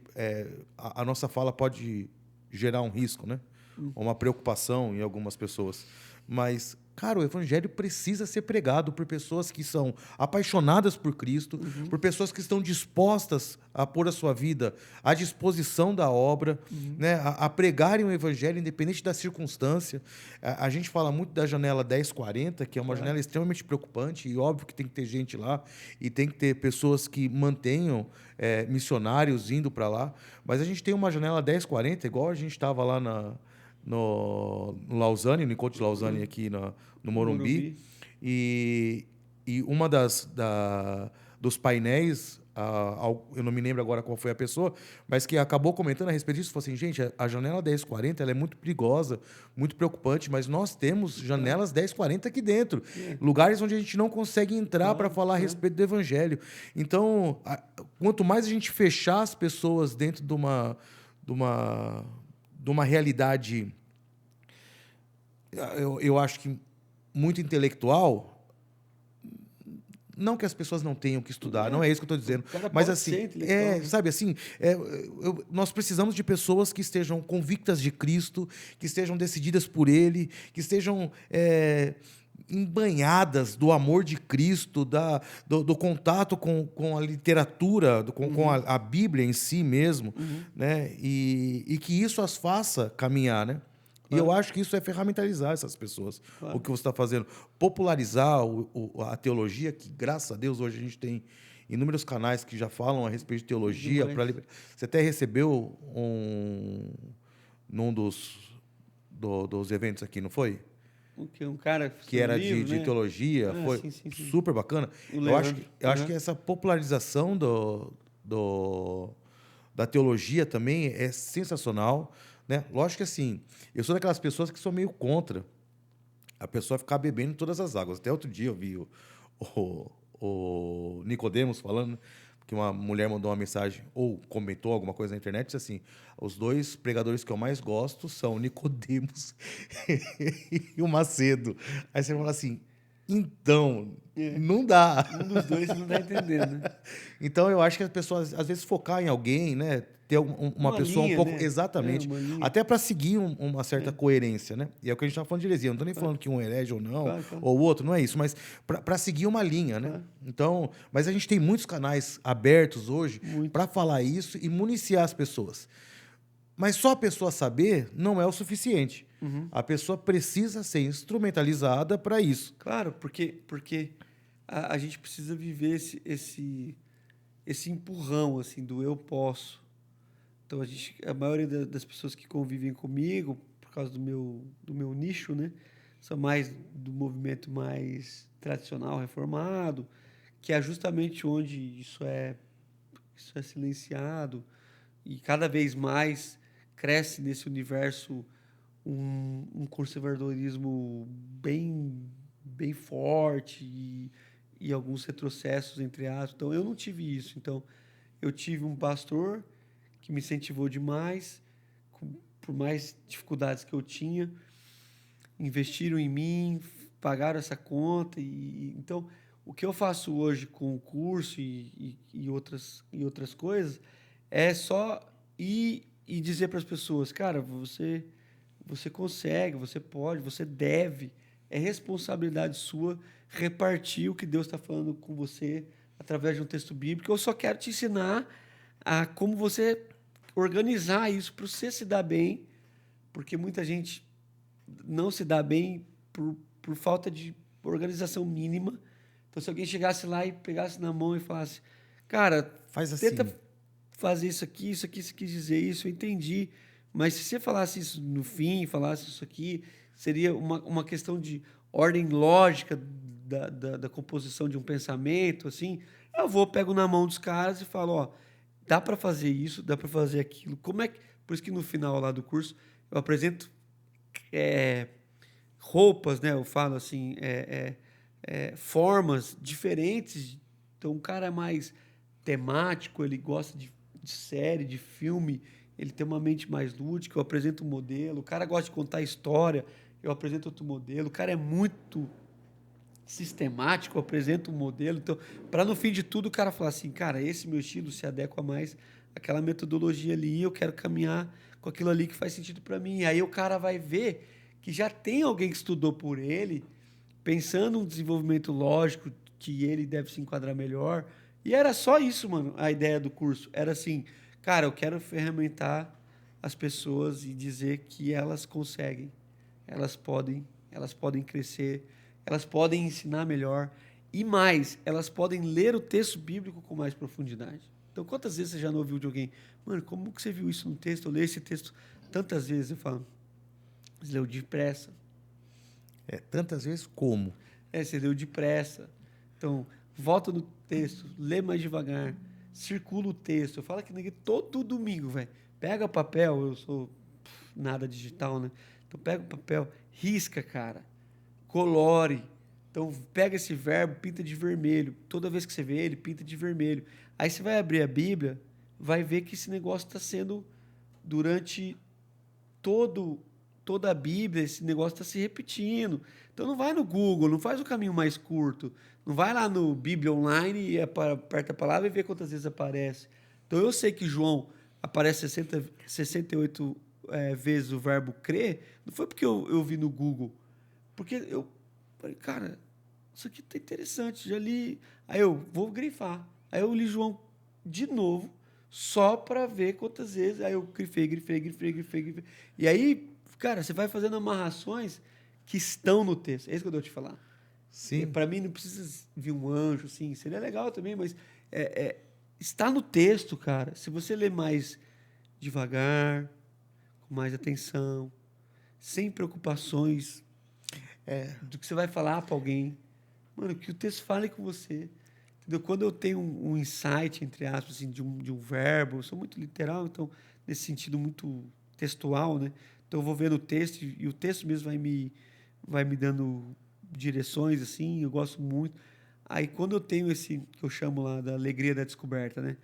a nossa fala pode gerar um risco, né? Uma preocupação em algumas pessoas. Mas, cara, o evangelho precisa ser pregado por pessoas que são apaixonadas por Cristo, por pessoas que estão dispostas a pôr a sua vida à disposição da obra, né? A pregarem o evangelho independente da circunstância. A gente fala muito da janela 1040, que é uma janela extremamente preocupante, e óbvio que tem que ter gente lá, e tem que ter pessoas que mantenham missionários indo para lá. Mas a gente tem uma janela 1040, igual a gente estava lá no Lausanne, no encontro de Lausanne aqui no Morumbi. E uma dos painéis, eu não me lembro agora qual foi a pessoa, mas que acabou comentando a respeito disso, falou assim, gente, a janela 1040 ela é muito perigosa, muito preocupante, mas nós temos janelas 1040 aqui dentro, lugares onde a gente não consegue entrar para falar a respeito do evangelho. Então, quanto mais a gente fechar as pessoas dentro de uma realidade, eu acho que muito intelectual, não que as pessoas não tenham que estudar, não é isso que eu estou dizendo, mas assim, sabe assim, nós precisamos de pessoas que estejam convictas de Cristo, que estejam decididas por Ele, que estejam embanhadas do amor de Cristo, do contato com a literatura, com a Bíblia em si mesmo, né? E que isso as faça caminhar, né? E eu acho que isso é ferramentalizar essas pessoas, o que você está fazendo. Popularizar a teologia, que, graças a Deus, hoje a gente tem inúmeros canais que já falam a respeito de teologia. Você até recebeu num dos eventos aqui, não foi? Um cara que era livro, de teologia, foi sim. super bacana. Eu acho que essa popularização da teologia também é sensacional, né? Lógico que assim, eu sou daquelas pessoas que sou meio contra a pessoa ficar bebendo todas as águas. Até outro dia eu vi o Nicodemos falando que uma mulher mandou uma mensagem ou comentou alguma coisa na internet, disse assim, os dois pregadores que eu mais gosto são o Nicodemos e o Macedo. Aí você fala assim, Então, É. não dá. Um dos dois você não tá entendendo, né? Então, eu acho que as pessoas, às vezes, focar em alguém, né? Ter uma Uma pessoa um linha, pouco. né? É, Exatamente. uma linha. Até para seguir uma certa É. coerência, né? E é o que a gente estava falando de heresia. Eu não estou nem Claro, falando que um herege ou não, claro, claro, ou o outro, não é isso. Mas para seguir uma linha, né? claro. Então, mas a gente tem muitos canais abertos hoje Muito. para falar isso e municiar as pessoas. Mas só a pessoa saber não é o suficiente. Uhum. A pessoa precisa ser instrumentalizada para isso. Claro, porque a gente precisa viver esse empurrão, assim, do eu posso. Então, a maioria das pessoas que convivem comigo, por causa do meu nicho, né, são mais do movimento mais tradicional, reformado, que é justamente onde isso é silenciado e cada vez mais cresce nesse universo um conservadorismo bem forte e alguns retrocessos, entre aspas. Então, eu não tive isso. Então, eu tive um pastor que me incentivou demais, por mais dificuldades que eu tinha, investiram em mim, pagaram essa conta. Então, o que eu faço hoje com o curso e outras coisas é só ir e dizer para as pessoas, cara, você consegue, você pode, você deve. É responsabilidade sua repartir o que Deus está falando com você através de um texto bíblico. Eu só quero te ensinar a como você organizar isso para você se dar bem, porque muita gente não se dá bem por falta de organização mínima. Então, se alguém chegasse lá e pegasse na mão e falasse, cara, Faz assim. tenta fazer isso aqui, você quis dizer isso, eu entendi. Mas se você falasse isso no fim, falasse isso aqui, seria uma questão de ordem lógica da composição de um pensamento, assim. Eu vou, pego na mão dos caras e falo, ó, dá para fazer isso, dá para fazer aquilo. Como é que... Por isso que no final lá do curso eu apresento roupas, né? Eu falo assim, formas diferentes. Então, um cara é mais temático, ele gosta de série, de filme, ele tem uma mente mais lúdica, eu apresento um modelo. O cara gosta de contar história, eu apresento outro modelo. O cara é muito sistemático, eu apresento um modelo. Então, para no fim de tudo o cara falar assim, cara, esse meu estilo se adequa mais àquela metodologia ali, eu quero caminhar com aquilo ali que faz sentido para mim. E aí o cara vai ver que já tem alguém que estudou por ele, pensando um desenvolvimento lógico que ele deve se enquadrar melhor. E era só isso, mano, a ideia do curso. Era assim, cara, eu quero ferramentar as pessoas e dizer que elas conseguem, elas podem crescer, elas podem ensinar melhor e mais, elas podem ler o texto bíblico com mais profundidade. Então, quantas vezes você já não ouviu de alguém, mano, como que você viu isso no texto? Eu leio esse texto tantas vezes, eu falo, você leu depressa. Tantas vezes como. Você leu depressa. Então, volta no texto, lê mais devagar, circula o texto. Eu falo que ninguém todo domingo, velho. Pega papel, eu sou nada digital, né? Então, pega o papel, risca, cara. Colore. Então, pega esse verbo, pinta de vermelho. Toda vez que você vê ele, pinta de vermelho. Aí você vai abrir a Bíblia, vai ver que esse negócio está sendo, durante toda a Bíblia, esse negócio está se repetindo. Então, não vai no Google, não faz o caminho mais curto. Não vai lá no Bíblia Online e aperta a palavra e vê quantas vezes aparece. Então, eu sei que João aparece 68 vezes o verbo crer, não foi porque eu vi no Google. Porque eu falei, cara, isso aqui tá interessante, já li. Aí eu vou grifar. Aí eu li João de novo, só para ver quantas vezes. Aí eu grifei. E aí, cara, você vai fazendo amarrações que estão no texto. É isso que eu dou te falar. Sim. Para mim, não precisa vir um anjo, assim. Seria legal também, mas está no texto, cara. Se você ler mais devagar, com mais atenção, sem preocupações do que você vai falar para alguém. Mano, que o texto fale com você. Entendeu? Quando eu tenho um insight, entre aspas, assim, de um verbo, eu sou muito literal, então, nesse sentido muito textual, né? Então, eu vou vendo o texto e o texto mesmo vai me dando direções, assim, eu gosto muito. Aí, quando eu tenho esse, que eu chamo lá da alegria da descoberta, né?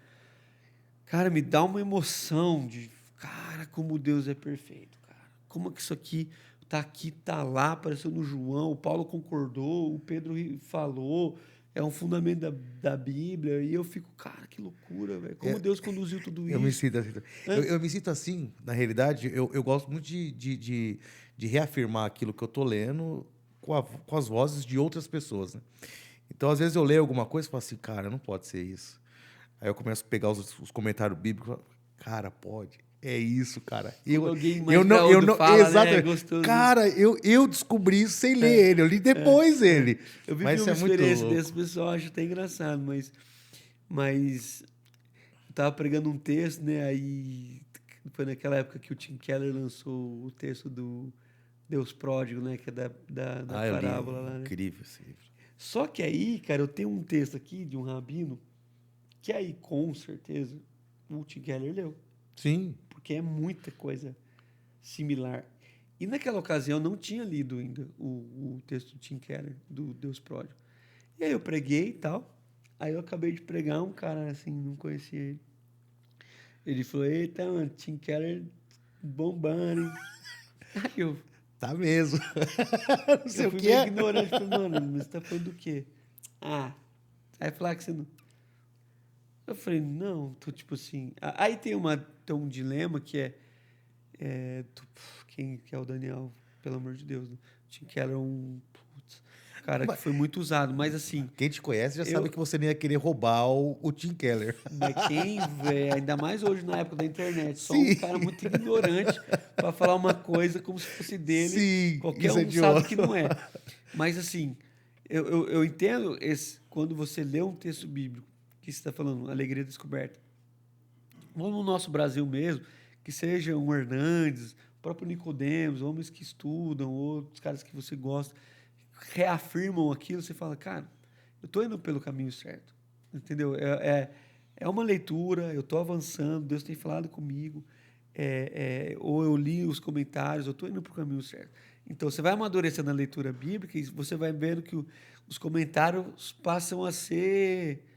Cara, me dá uma emoção de, cara, como Deus é perfeito, cara. Como que isso aqui tá aqui, tá lá, apareceu no João, o Paulo concordou, o Pedro falou, é um fundamento da Bíblia, e eu fico, cara, que loucura, velho. Como Deus conduziu tudo Eu me isso. sinto assim. Eu me sinto assim, na realidade, eu gosto muito de reafirmar aquilo que eu tô lendo com as vozes de outras pessoas, né? Então, às vezes, eu leio alguma coisa e falo assim, cara, não pode ser isso. Aí eu começo a pegar os comentários bíblicos e falo, cara, pode. É isso, cara. Quando alguém mais graúdo fala, né? É exatamente. gostoso. Cara, eu descobri isso sem ler ele. Eu li depois ele. Eu vivi Mas isso uma é muito experiência louco. desse, pessoal, acho até engraçado, mas eu tava pregando um texto, né? Aí foi naquela época que o Tim Keller lançou o texto do Deus Pródigo, né? Que é da Ah, eu li. parábola lá, né? Incrível esse livro. Só que aí, cara, eu tenho um texto aqui de um rabino que aí, com certeza, o Tim Keller leu. Sim. Porque é muita coisa similar. E naquela ocasião eu não tinha lido ainda o texto do Tim Keller, do Deus Pródigo. E aí eu preguei e tal. Aí eu acabei de pregar, um cara assim, não conhecia ele. Ele falou, eita, mano, Tim Keller bombando, hein? Aí Tá mesmo. Não sei eu o fui que meio é. ignorante, falei, mano, mas você tá falando do quê? Ah, aí falar que você não... Eu falei, não, tô tipo assim... Aí tem um dilema que quem que é o Daniel, pelo amor de Deus, né? Tim Keller é um cara que foi muito usado, mas assim, Quem te conhece já eu, sabe que você nem ia querer roubar o Tim Keller. mas quem, véi, ainda mais hoje na época da internet, só um Sim, cara muito ignorante para falar uma coisa como se fosse dele, sim, qualquer isso é um de sabe que ótimo. não é. Mas assim, eu entendo quando você lê um texto bíblico que você está falando, alegria descoberta, ou no nosso Brasil mesmo, que seja um Hernandes, o próprio Nicodemos, homens que estudam, outros caras que você gosta, reafirmam aquilo, você fala, cara, eu estou indo pelo caminho certo, entendeu? É uma leitura, eu estou avançando, Deus tem falado comigo, ou eu li os comentários, eu estou indo para o caminho certo. Então, você vai amadurecendo a leitura bíblica e você vai vendo que os comentários passam a ser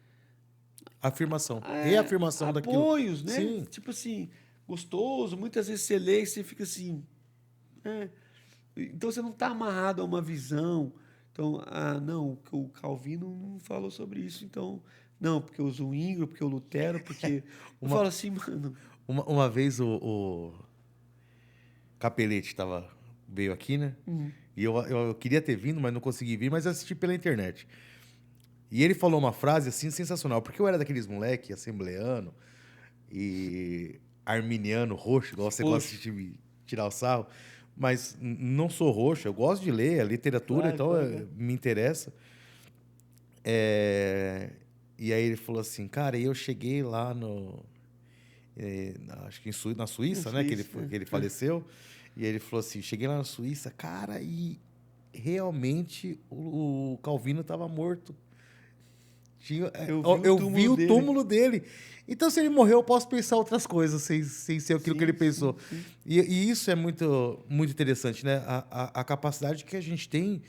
Afirmação. Reafirmação daquilo. apoios, né? Sim. Tipo assim, gostoso. Muitas vezes você lê e você fica assim. É. Então você não está amarrado a uma visão. Então, não, o Calvino não falou sobre isso. Então, não, porque eu uso o Zwingli, porque eu Lutero, porque. Eu Uma, falo assim, mano. uma vez o Capelete veio aqui, né? E eu queria ter vindo, mas não consegui vir, mas eu assisti pela internet. E ele falou uma frase assim sensacional, porque eu era daqueles moleque assembleano e arminiano roxo, igual você gosta de tirar o sarro, mas não sou roxo, eu gosto de ler a literatura, Claro, então claro. me interessa. E aí ele falou assim, cara, eu cheguei lá acho que na Suíça, né, que ele faleceu, e ele falou assim, cheguei lá na Suíça, cara, e realmente o Calvino estava morto. Eu vi o dele. túmulo dele. Então, se ele morreu, eu posso pensar outras coisas sem ser aquilo que ele pensou. Sim. E isso é muito, muito interessante, né? A capacidade que a gente tem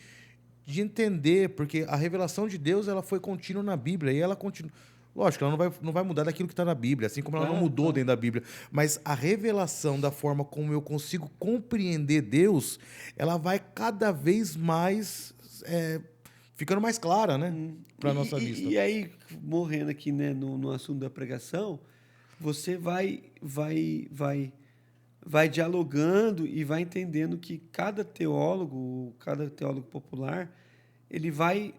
de entender, porque a revelação de Deus ela foi contínua na Bíblia e ela continua. Lógico, ela não vai mudar daquilo que está na Bíblia, assim como ela não Claro, mudou dentro da Bíblia. Mas a revelação da forma como eu consigo compreender Deus, ela vai cada vez mais ficando mais clara, né? Para a nossa vista. E aí, morrendo aqui, né, no assunto da pregação, você vai dialogando e vai entendendo que cada teólogo popular, ele vai,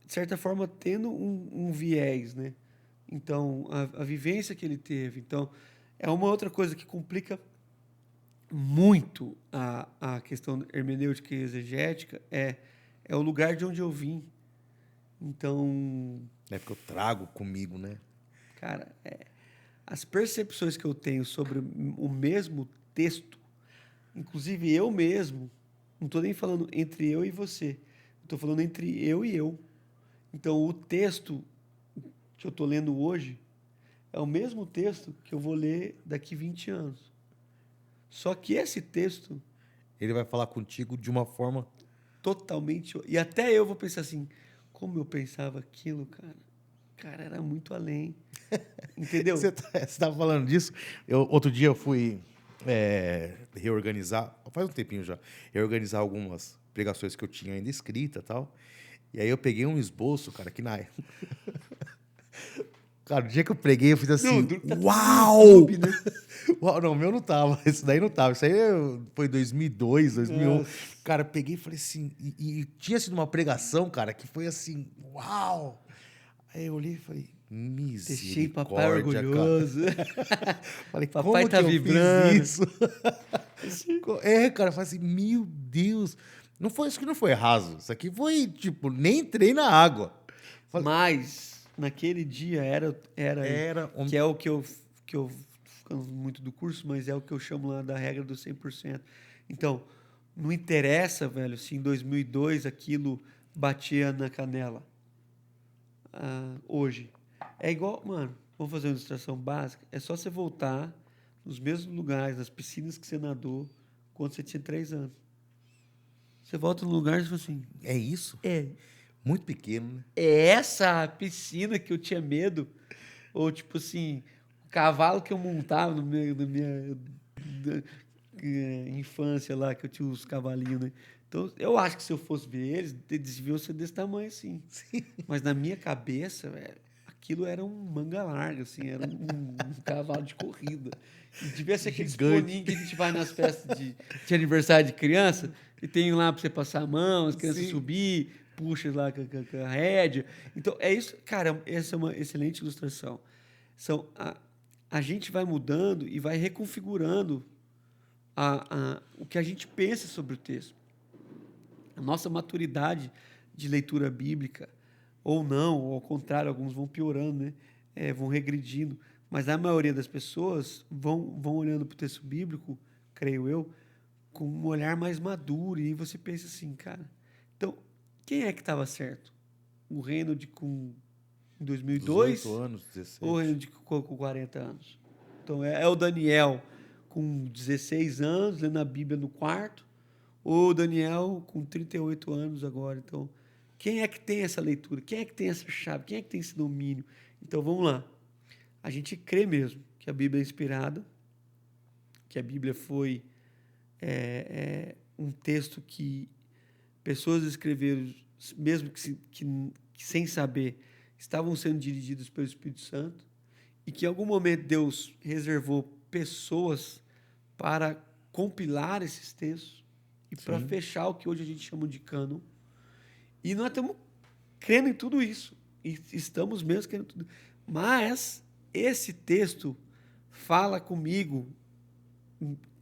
de certa forma, tendo um viés, né? Então, a vivência que ele teve. Então, é uma outra coisa que complica muito a questão hermenêutica e exegética, é o lugar de onde eu vim. Então, É porque eu trago comigo, né? cara, as percepções que eu tenho sobre o mesmo texto, inclusive eu mesmo, não estou nem falando entre eu e você, estou falando entre eu e eu. Então, o texto que eu estou lendo hoje é o mesmo texto que eu vou ler daqui 20 anos. Só que esse texto Ele vai falar contigo de uma forma. totalmente. E até eu vou pensar assim, como eu pensava aquilo, cara. Cara, era muito além. Entendeu? Você estava falando disso. Outro dia eu fui reorganizar. faz um tempinho já, eu ia organizar algumas pregações que eu tinha ainda escrita e tal. E aí eu peguei um esboço, cara, que na... Cara, o dia que eu preguei, eu fiz assim, Tá tudo no uau! YouTube, né? Uau, não, o meu não tava, esse daí não tava. Isso aí foi 2002, 2001. Nossa. Cara, eu peguei e falei assim, e tinha sido uma pregação, cara, que foi assim, uau! Aí eu olhei e falei, Deixei papai misericórdia, cara. orgulhoso. Falei, Papai como tá que eu vibrando. fiz isso? Cara, eu falei assim, meu Deus. Não foi isso que não foi raso. Isso aqui foi, tipo, nem entrei na água. Falei, Mas, naquele dia, era um... que é o que eu ficando muito do curso, mas é o que eu chamo lá da regra do 100%. Então, não interessa, velho, se em 2002 aquilo batia na canela. Hoje. É igual, mano, vamos fazer uma ilustração básica. É só você voltar nos mesmos lugares, nas piscinas que você nadou quando você tinha 3 anos. Você volta no lugar e fala assim, É isso? é, Muito pequeno, né? é essa piscina que eu tinha medo? Ou tipo assim, o cavalo que eu montava no meio da minha infância lá, que eu tinha os cavalinhos, né? Então, eu acho que se eu fosse ver eles deviam ser desse tamanho assim. Sim. Mas na minha cabeça, velho, aquilo era um manga larga, assim, era um cavalo de corrida. E devia ser aqueles Gigante. poninhos que a gente vai nas festas de aniversário de criança, e tem lá pra você passar a mão, as crianças Sim. subir, puxa lá com a rédea. Então, é isso, cara, essa é uma excelente ilustração. A gente vai mudando e vai reconfigurando o que a gente pensa sobre o texto. A nossa maturidade de leitura bíblica, ou não, ou ao contrário, alguns vão piorando, né? Vão regredindo. Mas a maioria das pessoas vão olhando para o texto bíblico, creio eu, com um olhar mais maduro. E aí você pensa assim, cara, então, quem é que estava certo? O reino em 2002 18 anos, 17. ou o reino com 40 anos? Então, é o Daniel com 16 anos, lendo a Bíblia no quarto, ou o Daniel com 38 anos agora. Então, quem é que tem essa leitura? Quem é que tem essa chave? Quem é que tem esse domínio? Então, vamos lá. A gente crê mesmo que a Bíblia é inspirada, que a Bíblia foi um texto que pessoas escreveram, mesmo que sem saber, estavam sendo dirigidos pelo Espírito Santo, e que em algum momento Deus reservou pessoas para compilar esses textos e para Sim. fechar o que hoje a gente chama de cânon. E nós estamos crendo em tudo isso. E estamos mesmo crendo em tudo. Mas esse texto fala comigo,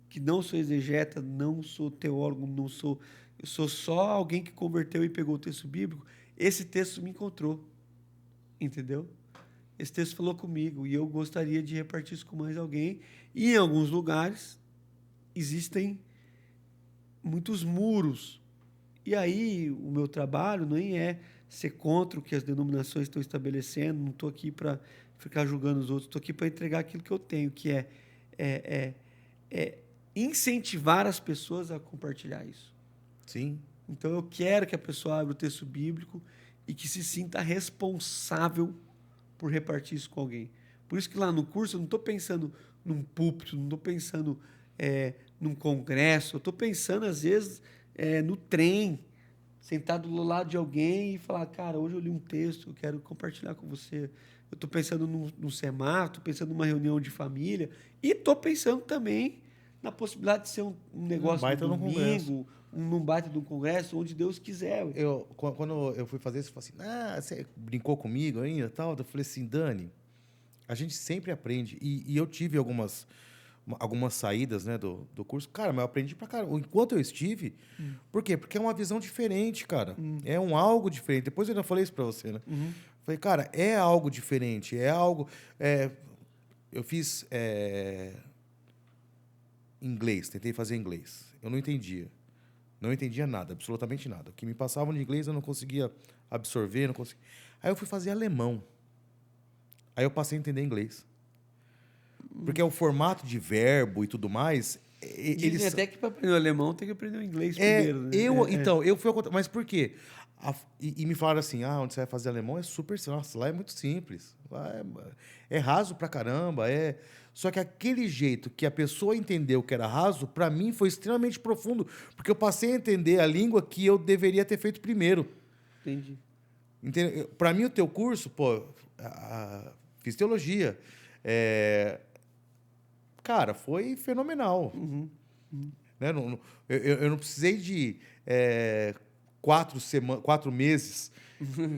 que não sou exegeta, não sou teólogo, eu sou só alguém que converteu e pegou o texto bíblico. Esse texto me encontrou. Entendeu? Esse texto falou comigo e eu gostaria de repartir isso com mais alguém. E em alguns lugares existem muitos muros. E aí o meu trabalho nem é ser contra o que as denominações estão estabelecendo, não estou aqui para ficar julgando os outros, estou aqui para entregar aquilo que eu tenho, que é incentivar as pessoas a compartilhar isso. Sim. Então eu quero que a pessoa abra o texto bíblico e que se sinta responsável por repartir isso com alguém. Por isso que lá no curso eu não estou pensando num púlpito, não estou pensando num congresso, eu estou pensando, às vezes, no trem, sentado do lado de alguém e falar, cara, hoje eu li um texto, eu quero compartilhar com você. Eu estou pensando num semáforo, estou pensando numa reunião de família e estou pensando também na possibilidade de ser um negócio baita no num congresso. domingo, num baita de um congresso, onde Deus quiser. Quando eu fui fazer isso, eu falei assim, você brincou comigo ainda e tal? Eu falei assim, Dani, a gente sempre aprende. E eu tive algumas saídas, né, do curso. Cara, mas eu aprendi pra caramba. Enquanto eu estive, por quê? Porque é uma visão diferente, cara. É algo diferente. Depois eu ainda falei isso pra você, né? Falei, cara, é algo diferente. É algo... eu fiz inglês, tentei fazer inglês. Eu não entendia. Não entendia nada, absolutamente nada. O que me passavam de inglês eu não conseguia absorver, não conseguia. Aí eu fui fazer alemão. Aí eu passei a entender inglês. Porque o formato de verbo e tudo mais Dizem eles até que para aprender o alemão tem que aprender o inglês primeiro, né? então, eu fui ao contrário. Mas por quê? E me falaram assim, onde você vai fazer alemão é super, nossa, lá é muito simples. Lá é raso pra caramba, Só que aquele jeito que a pessoa entendeu que era raso, pra mim foi extremamente profundo, porque eu passei a entender a língua que eu deveria ter feito primeiro. Entendi. Para mim, o teu curso, pô, fiz teologia. Cara, foi fenomenal. Uhum. Né? Eu não precisei de 4 meses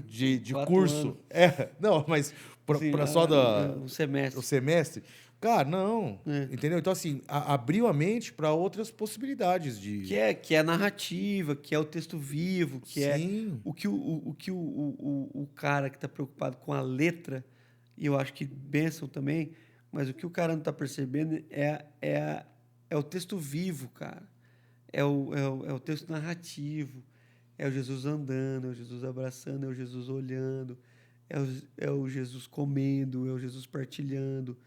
de 4 curso. anos. Não, mas Sim, para só um o semestre. semestre. Cara, não. É. Entendeu? Então, assim, abriu a mente para outras possibilidades de. Que é a narrativa, que é o texto vivo, que é Sim. o cara que está preocupado com a letra, e eu acho que bênção também, mas o que o cara não está percebendo é o texto vivo, cara. É o texto narrativo. É o Jesus andando, é o Jesus abraçando, é o Jesus olhando, é o Jesus comendo, é o Jesus partilhando.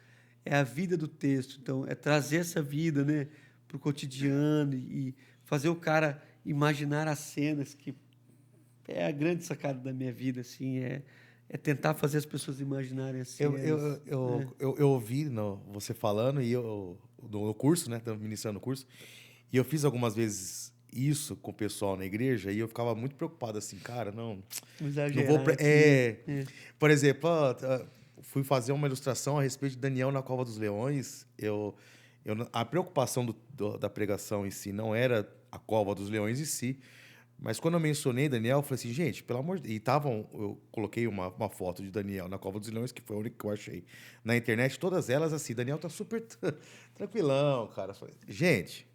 É a vida do texto. Então, é trazer essa vida, né, para o cotidiano e fazer o cara imaginar as cenas, que é a grande sacada da minha vida, assim, é tentar fazer as pessoas imaginarem as Eu, cenas. eu, eu, eu ouvi você falando e no curso, né? Estamos ministrando o curso, e eu fiz algumas vezes isso com o pessoal na igreja e eu ficava muito preocupado assim, cara, não vou. Exagerar aqui. Por exemplo, fui fazer uma ilustração a respeito de Daniel na Cova dos Leões. A preocupação da pregação em si não era a Cova dos Leões em si, mas quando eu mencionei Daniel, eu falei assim, gente, pelo amor de Deus. Eu coloquei uma foto de Daniel na Cova dos Leões, que foi a única que eu achei na internet, todas elas assim, Daniel tá super tranquilão, cara. Eu falei, gente,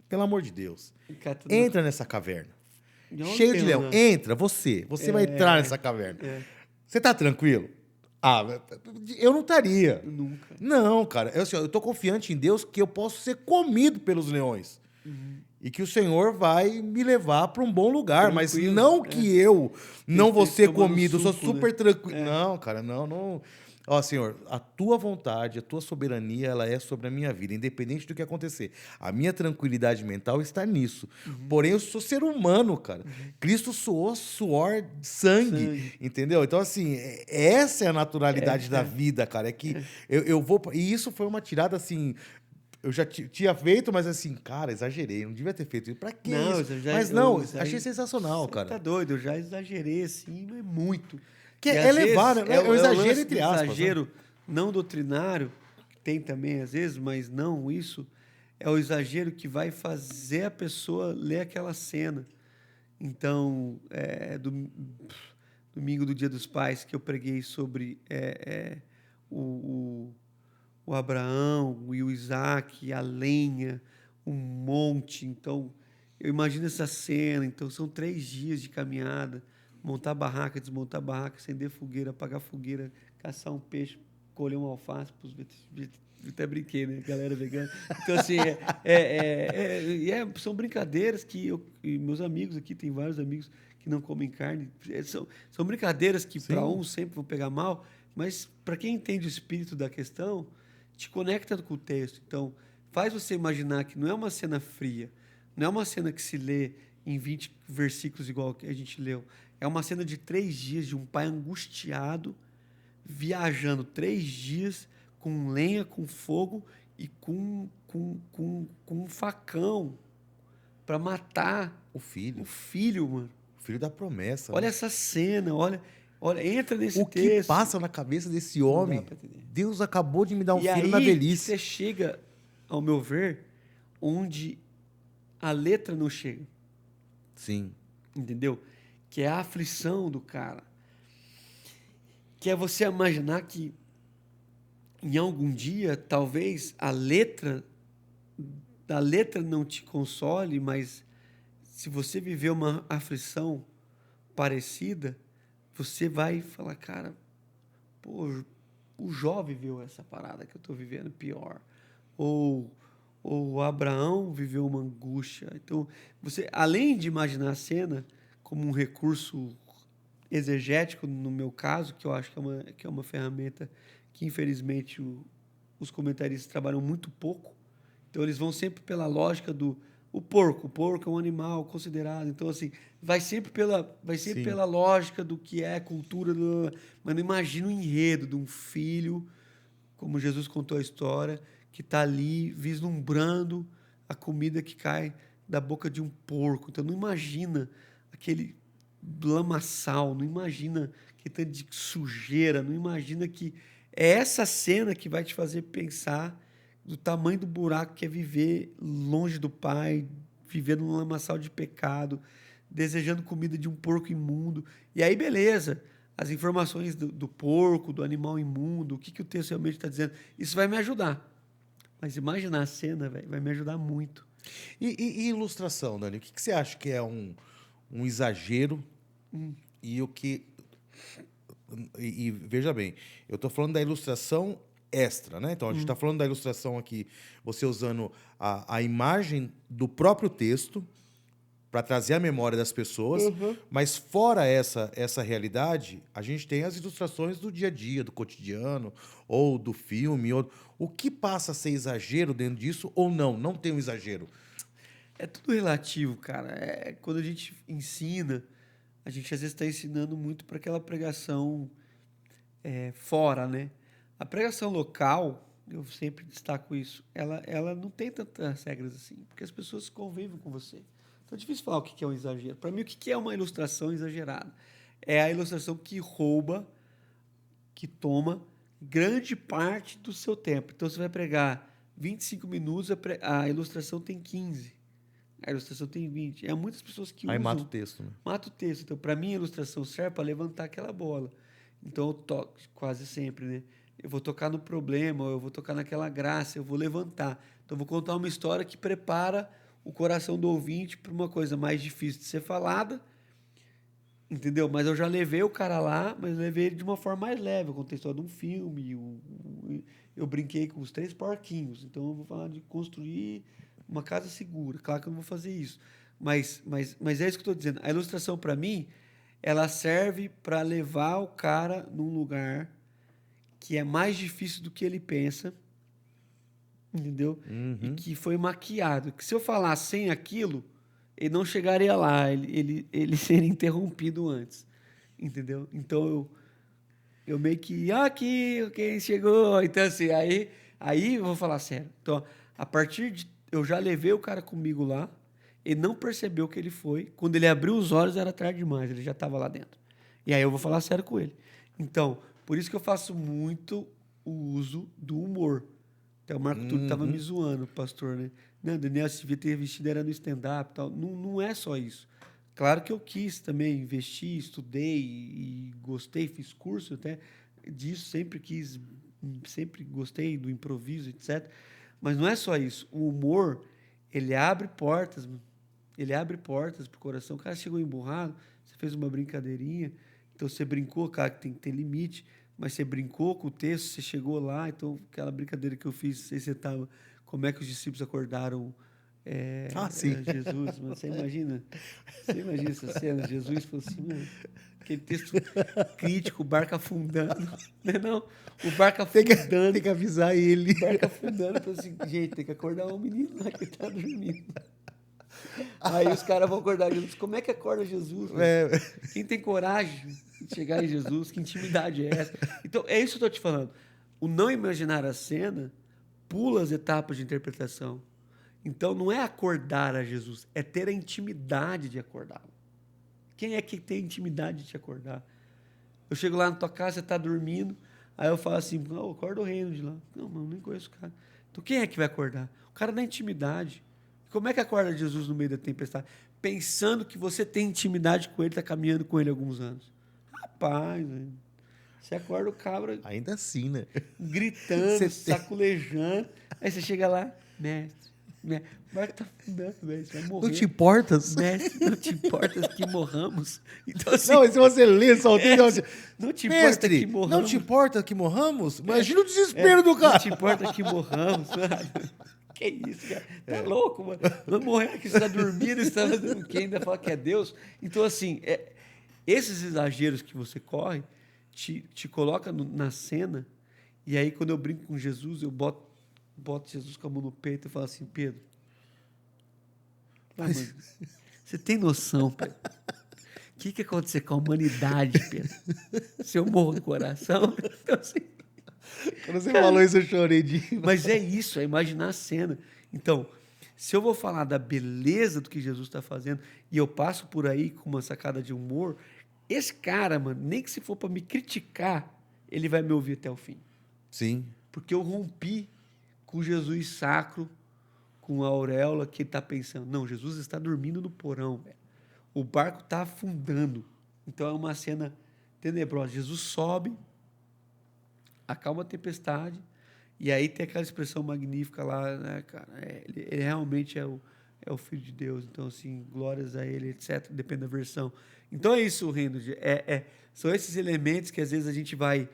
pelo amor de Deus, entra nessa caverna. Cheio de leão, entra, você vai entrar nessa caverna. Você tá tranquilo? Eu não estaria. Nunca. Não, cara. Eu tô confiante em Deus que eu posso ser comido pelos leões. E que o Senhor vai me levar para um bom lugar. Mas não que eu não vou ser comido. Eu sou super tranquilo. Não, cara, não. Ó, Senhor, a tua vontade, a tua soberania, ela é sobre a minha vida, independente do que acontecer. A minha tranquilidade mental está nisso. Porém, eu sou ser humano, cara. Cristo suou suor, sangue, entendeu? Então, assim, essa é a naturalidade da vida, cara. É que eu vou... E isso foi uma tirada, assim... Eu já tinha feito, mas assim, cara, exagerei. Não devia ter feito isso. Pra que isso? Mas não, achei sensacional, cara. Tá doido, eu já exagerei, assim, mas muito. Que é levar, né? É um exagero entre aspas. Exagero não doutrinário, que tem também às vezes, mas não isso. É o exagero que vai fazer a pessoa ler aquela cena. Então, domingo do Dia dos Pais, que eu preguei sobre o Abraão e o Isaac, a lenha, um monte. Então, eu imagino essa cena. Então, são 3 dias de caminhada. Montar barraca, desmontar barraca, acender fogueira, apagar fogueira, caçar um peixe, colher um alface para os até brinquei, né? Galera vegana. Então, assim, são brincadeiras que e meus amigos aqui, tem vários amigos que não comem carne. São brincadeiras que para uns sempre vão pegar mal, mas para quem entende o espírito da questão, te conecta com o texto. Então, faz você imaginar que não é uma cena fria, não é uma cena que se lê em 20 versículos igual que a gente leu. É uma cena de 3 dias de um pai angustiado, viajando 3 dias com lenha, com fogo e com um facão para matar o filho. O filho, mano. O filho da promessa. Olha essa cena, olha, entra nesse texto. O que passa na cabeça desse homem? Deus acabou de me dar um filho na velhice. Você chega, ao meu ver, onde a letra não chega. Sim. Entendeu? Que é a aflição do cara. Que é você imaginar que em algum dia, talvez a letra não te console, mas se você viver uma aflição parecida, você vai falar, cara, pô, o Jó viveu essa parada que eu estou vivendo pior. Ou Abraão viveu uma angústia. Então, você, além de imaginar a cena como um recurso exegético, no meu caso, que eu acho que é uma ferramenta que, infelizmente, os comentaristas trabalham muito pouco. Então, eles vão sempre pela lógica do... O porco é um animal considerado. Então, assim, vai sempre Sim. pela lógica do que é cultura. Mas não imagina o enredo de um filho, como Jesus contou a história, que está ali vislumbrando a comida que cai da boca de um porco. Então, não imagina aquele lamaçal, não imagina que tanto de sujeira, não imagina que é essa cena que vai te fazer pensar do tamanho do buraco que é viver longe do Pai, viver num lamaçal de pecado, desejando comida de um porco imundo. E aí, beleza, as informações do porco, do animal imundo, o que o texto realmente está dizendo, isso vai me ajudar. Mas imaginar a cena, véio, vai me ajudar muito. E ilustração, Dani? O que você acha que é um exagero e o que... E veja bem, eu estou falando da ilustração extra, né? Então, a gente está falando da ilustração aqui, você usando a imagem do próprio texto para trazer a memória das pessoas, mas fora essa realidade, a gente tem as ilustrações do dia a dia, do cotidiano, ou do filme. O que passa a ser exagero dentro disso ou não? Não tem um exagero. É tudo relativo, cara. Quando a gente ensina, a gente às vezes está ensinando muito para aquela pregação fora, né? A pregação local, eu sempre destaco isso, ela não tem tantas regras assim, porque as pessoas convivem com você. Então é difícil falar o que é um exagero. Para mim, o que é uma ilustração exagerada? É a ilustração que rouba, que toma grande parte do seu tempo. Então você vai pregar 25 minutos, a ilustração tem 15. A ilustração tem 20. Muitas pessoas que Aí usam... mata o texto, né? Mata o texto. Então, para mim, a ilustração serve para levantar aquela bola. Então, eu toco quase sempre, né? Eu vou tocar no problema, eu vou tocar naquela graça, eu vou levantar. Então, eu vou contar uma história que prepara o coração do ouvinte para uma coisa mais difícil de ser falada, entendeu? Mas eu já levei o cara lá, mas eu levei ele de uma forma mais leve. Eu contei a história de um filme, eu brinquei com os 3 porquinhos. Então, eu vou falar de construir uma casa segura. Claro que eu não vou fazer isso. Mas é isso que eu estou dizendo. A ilustração, para mim, ela serve para levar o cara num lugar que é mais difícil do que ele pensa, entendeu? E que foi maquiado. Que se eu falar sem aquilo, ele não chegaria lá, ele seria interrompido antes, entendeu? Então, eu meio que, aqui, quem chegou? Então, assim, aí eu vou falar sério. Então, a partir de... Eu já levei o cara comigo lá, ele não percebeu que ele foi. Quando ele abriu os olhos, era tarde demais, ele já estava lá dentro. E aí eu vou falar sério com ele. Então, por isso que eu faço muito o uso do humor. Até o Marco Túlio estava me zoando, o pastor, né? Não, Daniel, se devia ter vestido, era no stand-up e tal. Não é só isso. Claro que eu quis também investir, estudei e gostei, fiz curso até disso, sempre gostei do improviso, etc. Mas não é só isso. O humor, ele abre portas, mano. Ele abre portas pro coração. O cara chegou emburrado, você fez uma brincadeirinha, então você brincou, cara, que tem que ter limite, mas você brincou com o texto, você chegou lá, então aquela brincadeira que eu fiz, não sei se você estava, como é que os discípulos acordaram Sim. Jesus, mano, você imagina essa cena, Jesus falou assim, mano, aquele texto crítico, o barco afundando, não, o barco afundando. Tem que avisar ele. O barco afundando, falou assim, gente, tem que acordar o menino lá que tá dormindo. Aí os caras vão acordar Jesus. Como é que acorda Jesus? Quem tem coragem de chegar em Jesus? Que intimidade é essa? Então, é isso que eu estou te falando. O não imaginar a cena pula as etapas de interpretação. Então, não é acordar a Jesus, é ter a intimidade de acordá-lo. Quem é que tem intimidade de te acordar? Eu chego lá na tua casa, você está dormindo, aí eu falo assim, acorda o reino de lá. Não, mano, nem conheço o cara. Então, quem é que vai acordar? O cara da intimidade. Como é que acorda Jesus no meio da tempestade? Pensando que você tem intimidade com ele, está caminhando com ele há alguns anos. Rapaz, velho, você acorda o cabra Ainda assim, né? gritando, saculejando. Aí você chega lá, mestre, o barco está afundando, velho, você vai morrer. Não te importas? Mestre, não te importas que morramos? Então, assim, Não, se você lê só o texto, não te importa que morramos. não te importa que morramos? Imagina o desespero do cara. Não te importa que morramos, sabe? Que isso, cara? Tá louco, mano. Vamos morrer aqui, você está dormindo, você tá fazendo o quê? Ainda fala que é Deus. Então, assim, esses exageros que você corre te coloca na cena, e aí, quando eu brinco com Jesus, eu boto boto Jesus com a mão no peito e falo assim, Pedro, Mas- mano, você tem noção, Pedro? O que acontecer com a humanidade, Pedro? Se eu morro do coração? Então, assim, Quando você falou isso, eu chorei de... mas é isso, é imaginar a cena. Então, se eu vou falar da beleza do que Jesus está fazendo e eu passo por aí com uma sacada de humor, esse cara, mano, nem que se for para me criticar, ele vai me ouvir até o fim. Sim. Porque eu rompi com Jesus sacro, com a auréola que ele está pensando. Não, Jesus está dormindo no porão, velho. O barco está afundando. Então é uma cena tenebrosa. Jesus sobe, acalma a tempestade, e aí tem aquela expressão magnífica lá, né, cara? Ele realmente é o Filho de Deus. Então, assim, glórias a ele, etc. Depende da versão. Então é isso, Reinhold. São esses elementos que às vezes a gente vai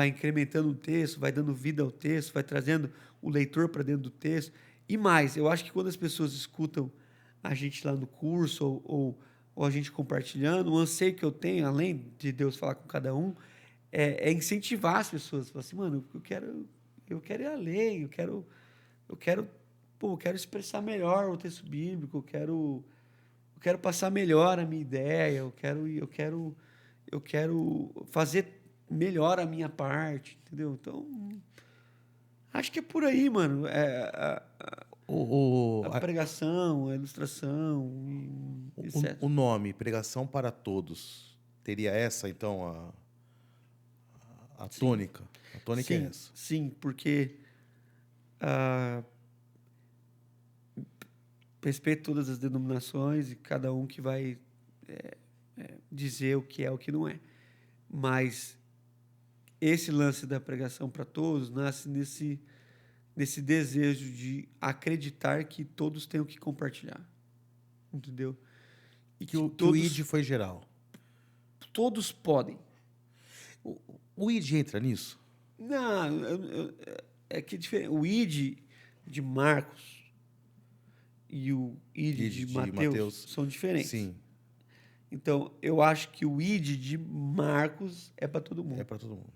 incrementando o texto, vai dando vida ao texto, vai trazendo o leitor para dentro do texto. E mais, eu acho que quando as pessoas escutam a gente lá no curso ou a gente compartilhando, o anseio que eu tenho, além de Deus falar com cada um, é incentivar as pessoas. Falar assim, mano, eu quero ir além, eu quero expressar melhor o texto bíblico, eu quero passar melhor a minha ideia, eu quero fazer melhor a minha parte, entendeu? Então, acho que é por aí, mano. O, A o, a- pregação, a ilustração, etc. o nome, Pregação para Todos, teria essa, então, a Sim. tônica? A tônica é Sim, essa. sim, porque respeito todas as denominações e cada um que vai dizer o que é o que não é. Mas esse lance da pregação para todos nasce nesse desejo de acreditar que todos têm o que compartilhar. Entendeu? E Que o ID foi geral. todos podem. O ID entra nisso? Não, é que é diferente. O ID de Marcos e o ID de Mateus são diferentes. Sim, Então, eu acho que o ID de Marcos é para todo mundo. é para todo mundo.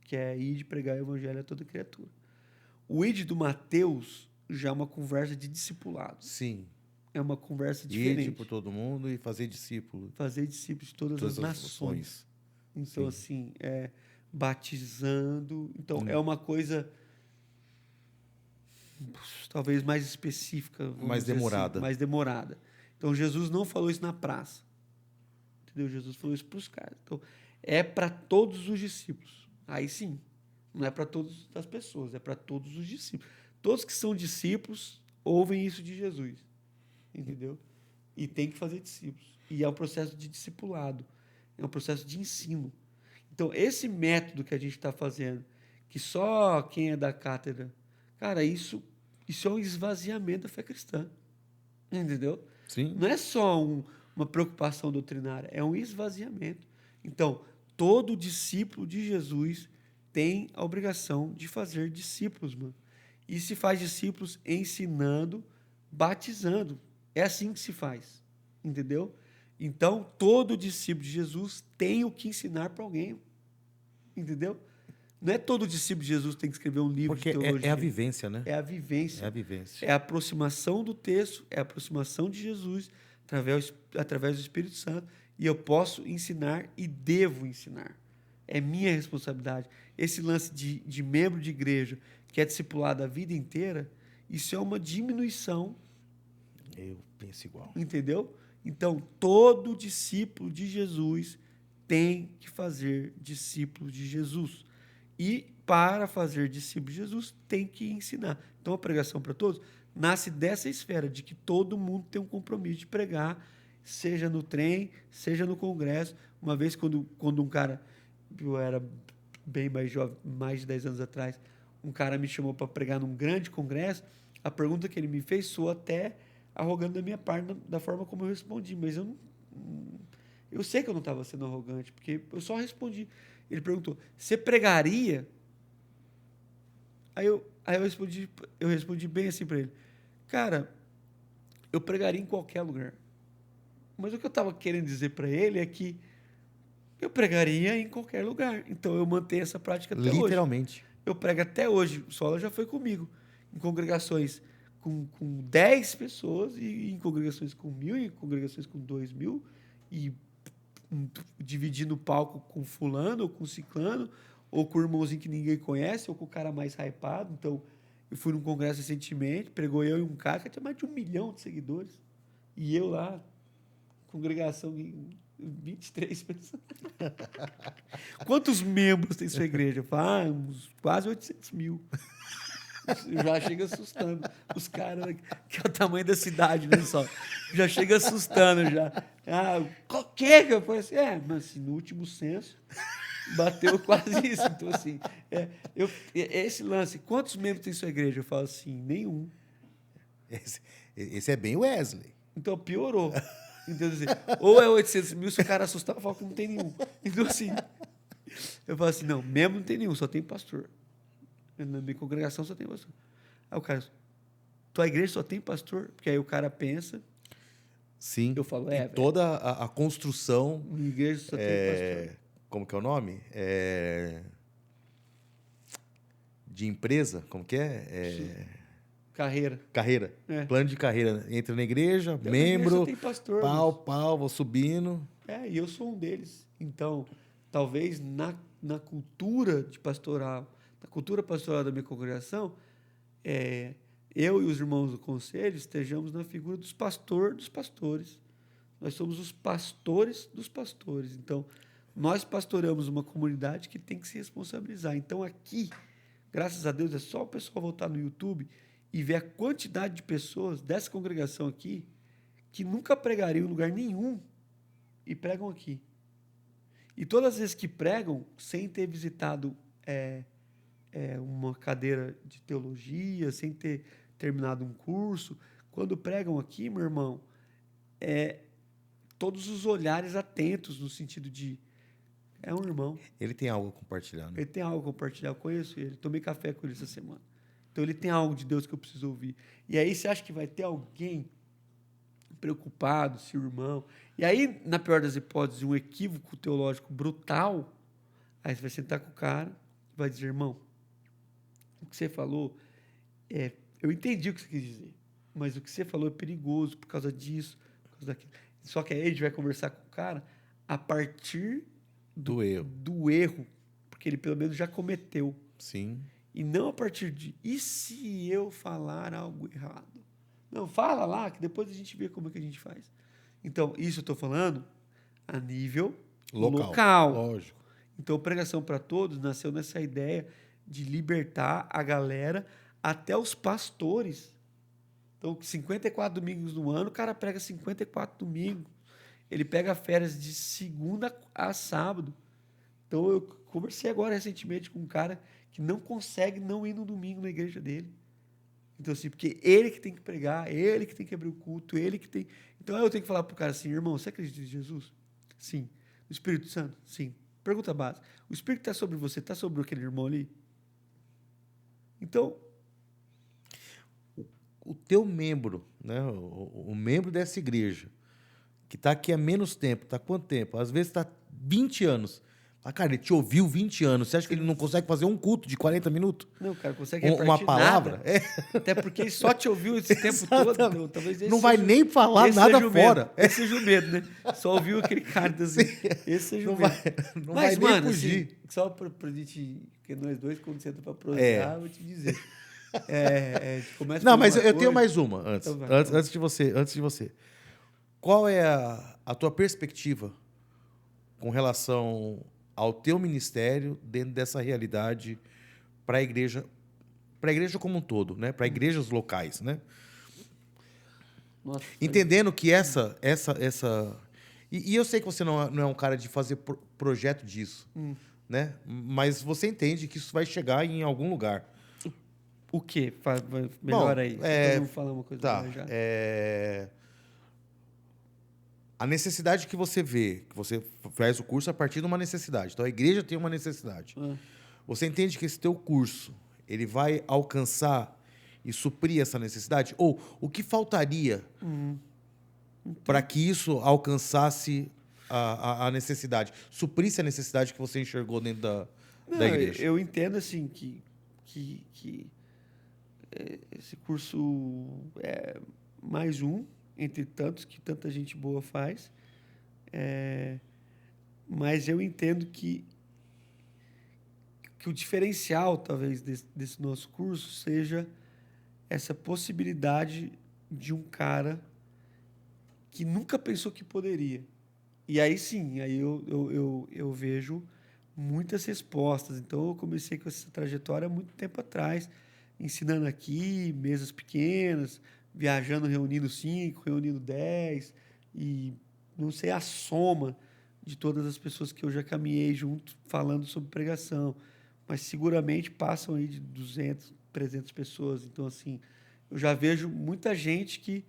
Que é ir de pregar o evangelho a toda criatura. O id do Mateus já é uma conversa de discipulado. Sim. É uma conversa diferente. Ir por todo mundo e fazer discípulo. Fazer discípulos de todas as nações. Então, assim, batizando. Então, é uma coisa talvez mais específica. Mais demorada. Assim, mais demorada. Então, Jesus não falou isso na praça. Entendeu? Jesus falou isso para os caras. Então, é para todos os discípulos. Aí sim. Não é para todas as pessoas, é para todos os discípulos. Todos que são discípulos ouvem isso de Jesus. Entendeu? E tem que fazer discípulos. E é um processo de discipulado. É um processo de ensino. Então, esse método que a gente está fazendo, que só quem é da cátedra... Cara, isso é um esvaziamento da fé cristã. Entendeu? Sim. Não é só uma preocupação doutrinária, é um esvaziamento. Então, todo discípulo de Jesus tem a obrigação de fazer discípulos, mano. E se faz discípulos ensinando, batizando. É assim que se faz. Entendeu? Então, todo discípulo de Jesus tem o que ensinar para alguém. Entendeu? Não é todo discípulo de Jesus que tem que escrever um livro Porque de teologia. é a vivência, né? É a vivência. É a vivência. É a aproximação do texto, é a aproximação de Jesus através do Espírito Santo. E eu posso ensinar e devo ensinar. É minha responsabilidade. Esse lance de membro de igreja que é discipulado a vida inteira, isso é uma diminuição. Eu penso igual. Entendeu? Então, todo discípulo de Jesus tem que fazer discípulo de Jesus. E para fazer discípulo de Jesus, tem que ensinar. Então, a pregação para todos nasce dessa esfera, de que todo mundo tem um compromisso de pregar, seja no trem, seja no congresso. Uma vez, quando um cara, eu era bem mais jovem, mais de 10 anos atrás, um cara me chamou para pregar num grande congresso, a pergunta que ele me fez soou até arrogante da minha parte, da forma como eu respondi, mas eu sei que eu não estava sendo arrogante, porque eu só respondi. Ele perguntou, você pregaria? Aí eu respondi bem assim para ele, cara, eu pregaria em qualquer lugar. Mas o que eu estava querendo dizer para ele é que eu pregaria em qualquer lugar. Então eu mantenho essa prática até hoje. Literalmente. Eu prego até hoje. O Sola já foi comigo. em congregações com 10 pessoas, e em congregações com 1.000, e em congregações com 2.000, e dividindo o palco com fulano, ou com ciclano, ou com o irmãozinho que ninguém conhece, ou com o cara mais hypado. Então, eu fui num congresso recentemente, pregou eu e um cara que tinha mais de 1 milhão de seguidores. E eu lá, congregação em 23 pessoas. Quantos membros tem sua igreja? Eu falo, uns quase 800 mil. Já chega assustando. Os caras, que é o tamanho da cidade, né? Só. Já chega assustando já. Qual que é que eu falei assim? Mas assim, no último censo, bateu quase isso. Então, assim, esse lance, quantos membros tem sua igreja? Eu falo assim, nenhum. Esse é bem Wesley. Então, piorou. Então, assim, ou é 800 mil, se o cara assustar, eu falo que não tem nenhum. Então, assim, eu falo assim, não, membro não tem nenhum, só tem pastor. Na minha congregação só tem pastor. Aí o cara, tua igreja só tem pastor? Porque aí o cara pensa. Sim. Eu falo, e toda a construção. Minha igreja só tem pastor. Como que é o nome? De empresa, como que é? Carreira. Carreira. Plano de carreira. Entra na igreja, Então, membro, só tem pastor, pau, vou subindo. E eu sou um deles. Então, talvez na cultura de pastoral, na cultura pastoral da minha congregação, eu e os irmãos do conselho estejamos na figura dos pastores. Nós somos os pastores dos pastores. Então, nós pastoramos uma comunidade que tem que se responsabilizar. Então, aqui, graças a Deus, é só o pessoal voltar no YouTube e ver a quantidade de pessoas dessa congregação aqui que nunca pregariam em lugar nenhum e pregam aqui. E todas as vezes que pregam, sem ter visitado uma cadeira de teologia, sem ter terminado um curso, quando pregam aqui, meu irmão, todos os olhares atentos, no sentido de é um irmão. Ele tem algo a compartilhar, né? Ele tem algo a compartilhar, eu conheço ele, tomei café com ele essa semana. Então ele tem algo de Deus que eu preciso ouvir. E aí você acha que vai ter alguém preocupado, se o irmão... E aí, na pior das hipóteses, um equívoco teológico brutal, aí você vai sentar com o cara e vai dizer, irmão, o que você falou, eu entendi o que você quis dizer, mas o que você falou é perigoso por causa disso, por causa daquilo. Só que aí a gente vai conversar com o cara a partir do erro, porque ele pelo menos já cometeu. Sim. E não a partir de, e se eu falar algo errado? Não, fala lá, que depois a gente vê como é que a gente faz. Então, isso eu estou falando a nível local. Lógico. Então, Pregação para Todos nasceu nessa ideia de libertar a galera, até os pastores. Então, 54 domingos no ano, o cara prega 54 domingos. Ele pega férias de segunda a sábado. Então, eu conversei agora recentemente com um cara que não consegue não ir no domingo na igreja dele. Então, assim, porque ele que tem que pregar, ele que tem que abrir o culto, ele que tem... Então, eu tenho que falar pro cara assim, irmão, você acredita em Jesus? Sim. No Espírito Santo? Sim. Pergunta básica. O Espírito está sobre você, está sobre aquele irmão ali? Então... O teu membro, né? O membro dessa igreja, que está aqui há menos tempo, está há quanto tempo? Às vezes está 20 anos. Cara, ele te ouviu 20 anos. Você acha que ele não consegue fazer um culto de 40 minutos? Não, cara, consegue repartir uma palavra? Nada. Até porque ele só te ouviu esse tempo todo. Então, talvez não vai nem falar nada fora. Esse seja o medo, né? Só ouviu aquele cara assim. Esse seja o medo. Não Mas, vai mano, nem fugir. assim, só pra gente... Porque nós dois, quando senta pra prosseguir, vou te dizer. Não, mas eu tenho mais uma antes. Então vai. Antes de você. Qual é a tua perspectiva com relação ao teu ministério dentro dessa realidade para a igreja como um todo, né? Para igrejas locais, né? Nossa, entendendo que essa e eu sei que você não é um cara de fazer projeto disso, né? Mas você entende que isso vai chegar em algum lugar. O quê? Melhor Bom, aí. Vamos falar uma coisa tá. já. A necessidade que você vê, que você faz o curso a partir de uma necessidade. Então, a igreja tem uma necessidade. Você entende que esse teu curso ele vai alcançar e suprir essa necessidade? Ou o que faltaria para que isso alcançasse a necessidade? Suprisse a necessidade que você enxergou dentro da igreja? Eu entendo, assim, que esse curso é mais um, entre tantos, que tanta gente boa faz. Mas eu entendo que o diferencial, talvez, desse nosso curso seja essa possibilidade de um cara que nunca pensou que poderia. E aí sim, aí eu vejo muitas respostas. Então, eu comecei com essa trajetória há muito tempo atrás, ensinando aqui, mesas pequenas, viajando, reunindo 5, reunindo 10, e não sei a soma de todas as pessoas que eu já caminhei junto falando sobre pregação, mas seguramente passam aí de 200, 300 pessoas. Então, assim, eu já vejo muita gente que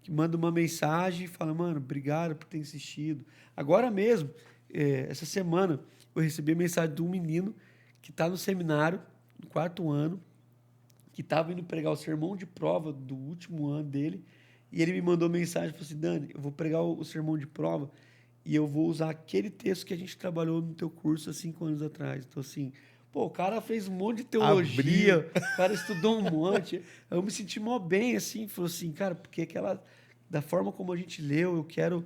manda uma mensagem e fala, mano, obrigado por ter insistido. Agora mesmo, essa semana, eu recebi a mensagem de um menino que está no seminário, no 4º ano, que estava indo pregar o sermão de prova do último ano dele, e ele me mandou mensagem e falou assim, Dani, eu vou pregar o sermão de prova e eu vou usar aquele texto que a gente trabalhou no teu curso há 5 anos atrás. Então, assim, pô, o cara fez um monte de teologia, o cara estudou um monte. Eu me senti mó bem, assim, falou assim, cara, porque da forma como a gente leu, eu quero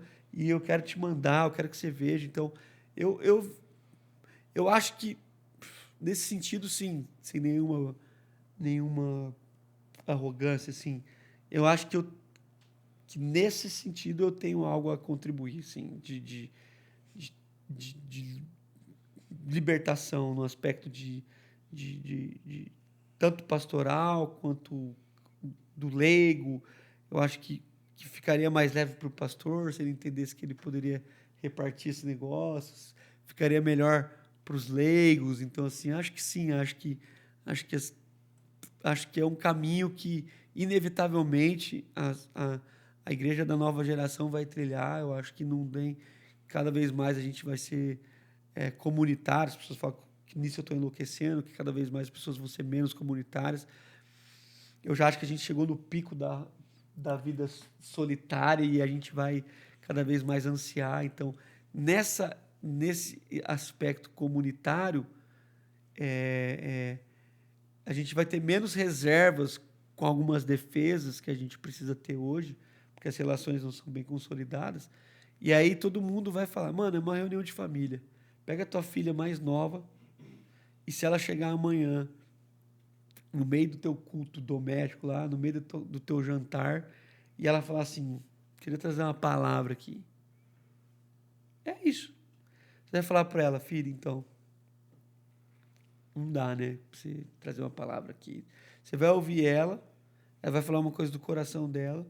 te mandar, eu quero que você veja. Então, eu acho que, nesse sentido, sim, sem nenhuma arrogância, assim, eu acho que nesse sentido eu tenho algo a contribuir, assim, de libertação no aspecto de tanto pastoral quanto do leigo. Eu acho que ficaria mais leve para o pastor se ele entendesse que ele poderia repartir esses negócios, ficaria melhor para os leigos. Então, assim, acho que sim, acho que acho que é um caminho que, inevitavelmente, a igreja da nova geração vai trilhar. Eu acho que não tem. Cada vez mais a gente vai ser comunitário. As pessoas falam que nisso eu estou enlouquecendo, que cada vez mais as pessoas vão ser menos comunitárias. Eu já acho que a gente chegou no pico da vida solitária e a gente vai cada vez mais ansiar. Então, nesse aspecto comunitário, a gente vai ter menos reservas com algumas defesas que a gente precisa ter hoje, porque as relações não são bem consolidadas. E aí todo mundo vai falar, mano, é uma reunião de família. Pega a tua filha mais nova e se ela chegar amanhã no meio do teu culto doméstico lá, no meio do teu jantar, e ela falar assim, queria trazer uma palavra aqui. É isso. Você vai falar para ela, filha, então, não dá, né? Pra você trazer uma palavra aqui. Você vai ouvir ela vai falar uma coisa do coração dela,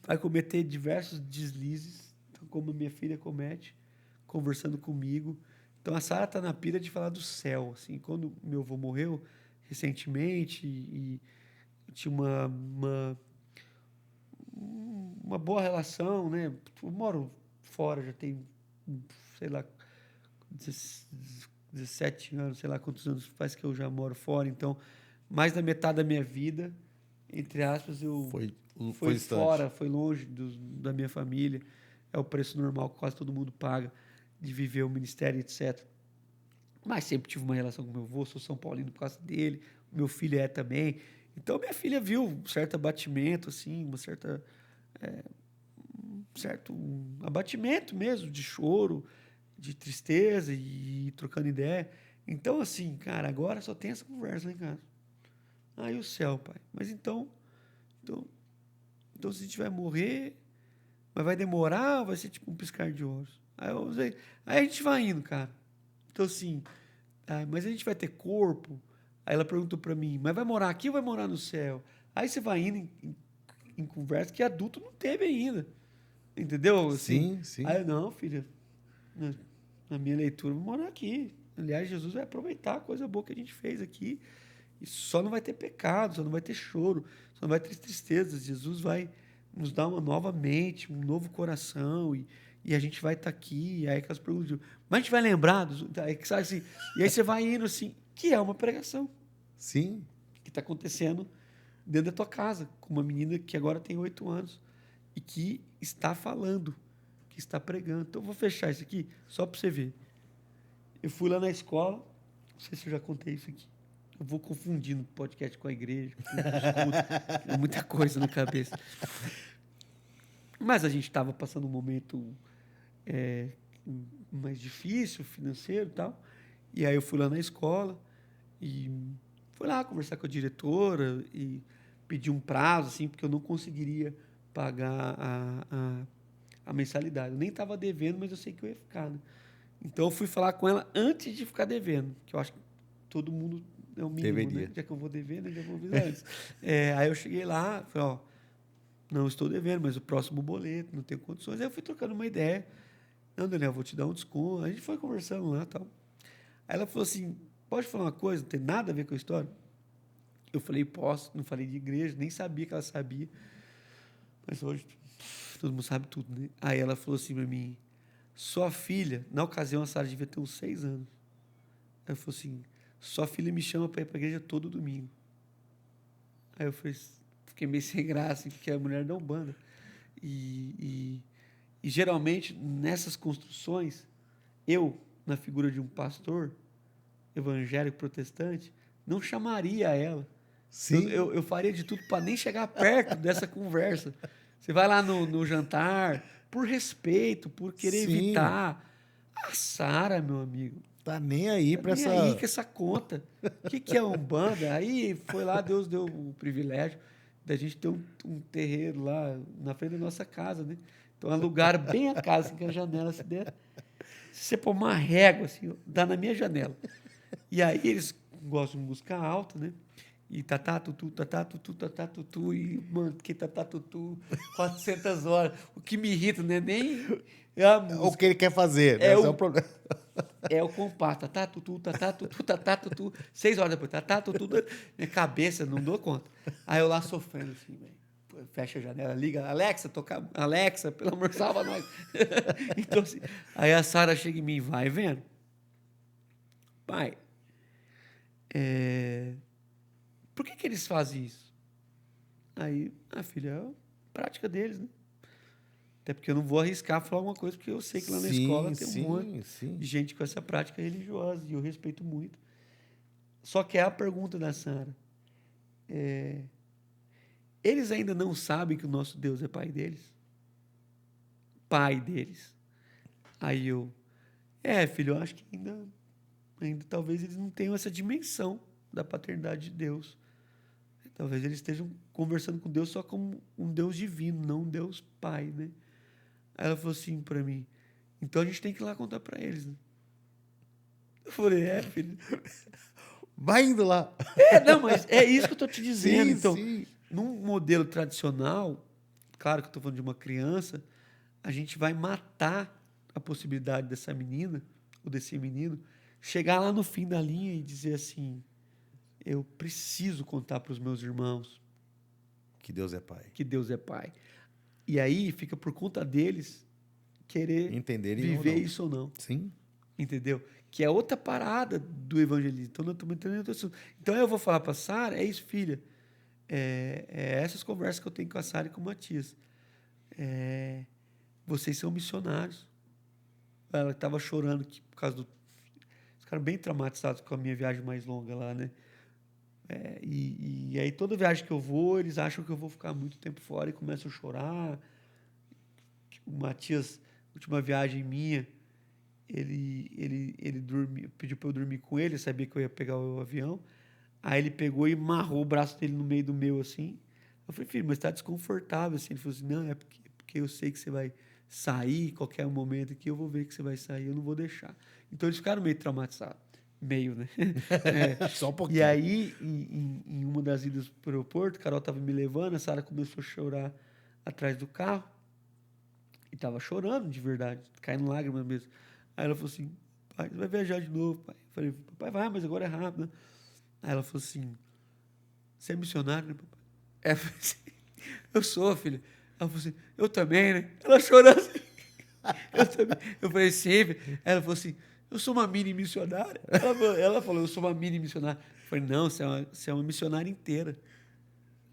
vai cometer diversos deslizes, como a minha filha comete, conversando comigo. Então, a Sara está na pira de falar do céu. Assim, quando meu avô morreu recentemente e tinha uma boa relação, né? Eu moro fora, já tem, sei lá, 17 anos, sei lá quantos anos faz que eu já moro fora. Então, mais da metade da minha vida, entre aspas, foi fora, foi longe da minha família. É o preço normal que quase todo mundo paga de viver o ministério, etc. Mas sempre tive uma relação com meu avô, sou São Paulino por causa dele, o meu filho é também. Então, minha filha viu um certo abatimento, assim, um certo abatimento mesmo, de choro, de tristeza e trocando ideia. Então, assim, cara, agora só tem essa conversa lá em casa. Aí o céu, pai. Mas então se a gente vai morrer, mas vai demorar ou vai ser tipo um piscar de olhos? Aí a gente vai indo, cara. Então, assim, mas a gente vai ter corpo? Aí ela perguntou para mim, mas vai morar aqui ou vai morar no céu? Aí você vai indo em conversa que adulto não teve ainda. Entendeu? Assim, Sim, sim. aí eu, não, filha, na minha leitura, eu vou morar aqui. Aliás, Jesus vai aproveitar a coisa boa que a gente fez aqui. E só não vai ter pecado, só não vai ter choro, só não vai ter tristeza. Jesus vai nos dar uma nova mente, um novo coração, e a gente vai estar aqui. E aí aquelas perguntas, mas a gente vai lembrar, aí, sabe assim, e aí você vai indo assim, que é uma pregação. Sim. Que está acontecendo dentro da tua casa, com uma menina que agora tem 8 anos e que está falando, que está pregando. Então, eu vou fechar isso aqui só para você ver. Eu fui lá na escola, não sei se eu já contei isso aqui. Eu vou confundindo podcast com a igreja. É muita coisa na cabeça. Mas a gente estava passando um momento mais difícil, financeiro e tal. E aí eu fui lá na escola e fui lá conversar com a diretora e pedir um prazo, assim, porque eu não conseguiria pagar a mensalidade. Eu nem estava devendo, mas eu sei que eu ia ficar, né? Então eu fui falar com ela antes de ficar devendo, que eu acho que todo mundo é o mínimo, Deveria. né? Já que eu vou dever, né? Já vou avisar antes. Aí eu cheguei lá, falei, ó, não estou devendo, mas o próximo boleto, não tenho condições. Aí eu fui trocando uma ideia. Não, Daniel, vou te dar um desconto. A gente foi conversando lá e tal. Aí ela falou assim, pode falar uma coisa, não tem nada a ver com a história? Eu falei, posso, não falei de igreja, nem sabia que ela sabia. Mas hoje todo mundo sabe tudo, né? Aí ela falou assim pra mim, sua filha, na ocasião a Sara devia ter uns 6 anos. Ela falou assim, sua filha me chama para ir para a igreja todo domingo. Aí eu fiquei meio sem graça, porque a mulher não banda. E geralmente, nessas construções, eu, na figura de um pastor evangélico protestante, não chamaria ela. Sim. Eu faria de tudo para nem chegar perto dessa conversa. Você vai lá no jantar, por respeito, por querer Sim. evitar. A Sara, meu amigo, Tá nem aí tá pra nem essa. aí com essa conta. O que é Umbanda? Aí foi lá, Deus deu o privilégio da gente ter um terreiro lá na frente da nossa casa, né? Então alugaram bem a casa, assim, com a janela assim dentro. Se você pôr uma régua, assim, dá na minha janela. E aí eles gostam de música alta, né? E tatá, tutu, e, mano, que tatá, tutu, 400 horas. O que me irrita, né? Nem a O música. que ele quer fazer, né? É Esse é o- o problema. É o compasso, tatá, tutu, 6 horas depois, tatá, tutu, minha cabeça, não dou conta. Aí eu lá sofrendo assim, velho. Fecha a janela, liga, Alexa, toca, Alexa, pelo amor, salva nós. Então, assim, aí a Sara chega em mim, vai vendo. Pai, por que eles fazem isso? Aí, filha, é a prática deles, né? Até porque eu não vou arriscar falar uma coisa, porque eu sei que lá na escola tem um monte sim. de gente com essa prática religiosa, e eu respeito muito. Só que é a pergunta da Sara. Eles ainda não sabem que o nosso Deus é pai deles? Pai deles. Aí eu, filho, eu acho que ainda talvez eles não tenham essa dimensão da paternidade de Deus. Talvez eles estejam conversando com Deus só como um Deus divino, não um Deus pai, né? Aí ela falou assim para mim, então a gente tem que ir lá contar para eles, né? Eu falei, filho. Vai indo lá. Não, mas é isso que eu estou te dizendo. Sim, Então, sim. num modelo tradicional, claro que eu estou falando de uma criança, a gente vai matar a possibilidade dessa menina, ou desse menino, chegar lá no fim da linha e dizer assim, eu preciso contar para os meus irmãos Que Deus é pai. que Deus é pai. E aí fica por conta deles querer Entenderem viver ou não. isso ou não. Sim. Entendeu? Que é outra parada do evangelismo. Então, não estou entendendo outro assunto. Então, eu vou falar para a Sara, é isso, filha. Essas conversas que eu tenho com a Sara e com o Matias. Vocês são missionários. Ela estava chorando por causa do... Eles ficaram bem traumatizados com a minha viagem mais longa lá, né? E aí, toda viagem que eu vou, eles acham que eu vou ficar muito tempo fora e começam a chorar. O Matias, última viagem minha, ele pediu para eu dormir com ele, sabia que eu ia pegar o avião. Aí ele pegou e amarrou o braço dele no meio do meu, assim. Eu falei, filho, mas está desconfortável, assim. Ele falou assim, não, é porque eu sei que você vai sair, qualquer momento aqui, eu vou ver que você vai sair, eu não vou deixar. Então, eles ficaram meio traumatizados. Meio, né? Só um pouquinho. E aí, em uma das idas para o aeroporto, a Carol estava me levando, a Sara começou a chorar atrás do carro. E estava chorando, de verdade, caindo lágrimas mesmo. Aí ela falou assim, pai, você vai viajar de novo, pai. Eu falei, papai, vai, mas agora é rápido, né? Aí ela falou assim, você é missionário, né, papai? Eu falei assim, eu sou, filha. Ela falou assim, eu também, né? Ela chorou assim, eu também. Eu falei, sim, filha. Ela falou assim, eu sou uma mini missionária. Ela falou, eu sou uma mini missionária. Eu falei, não, você é uma missionária inteira.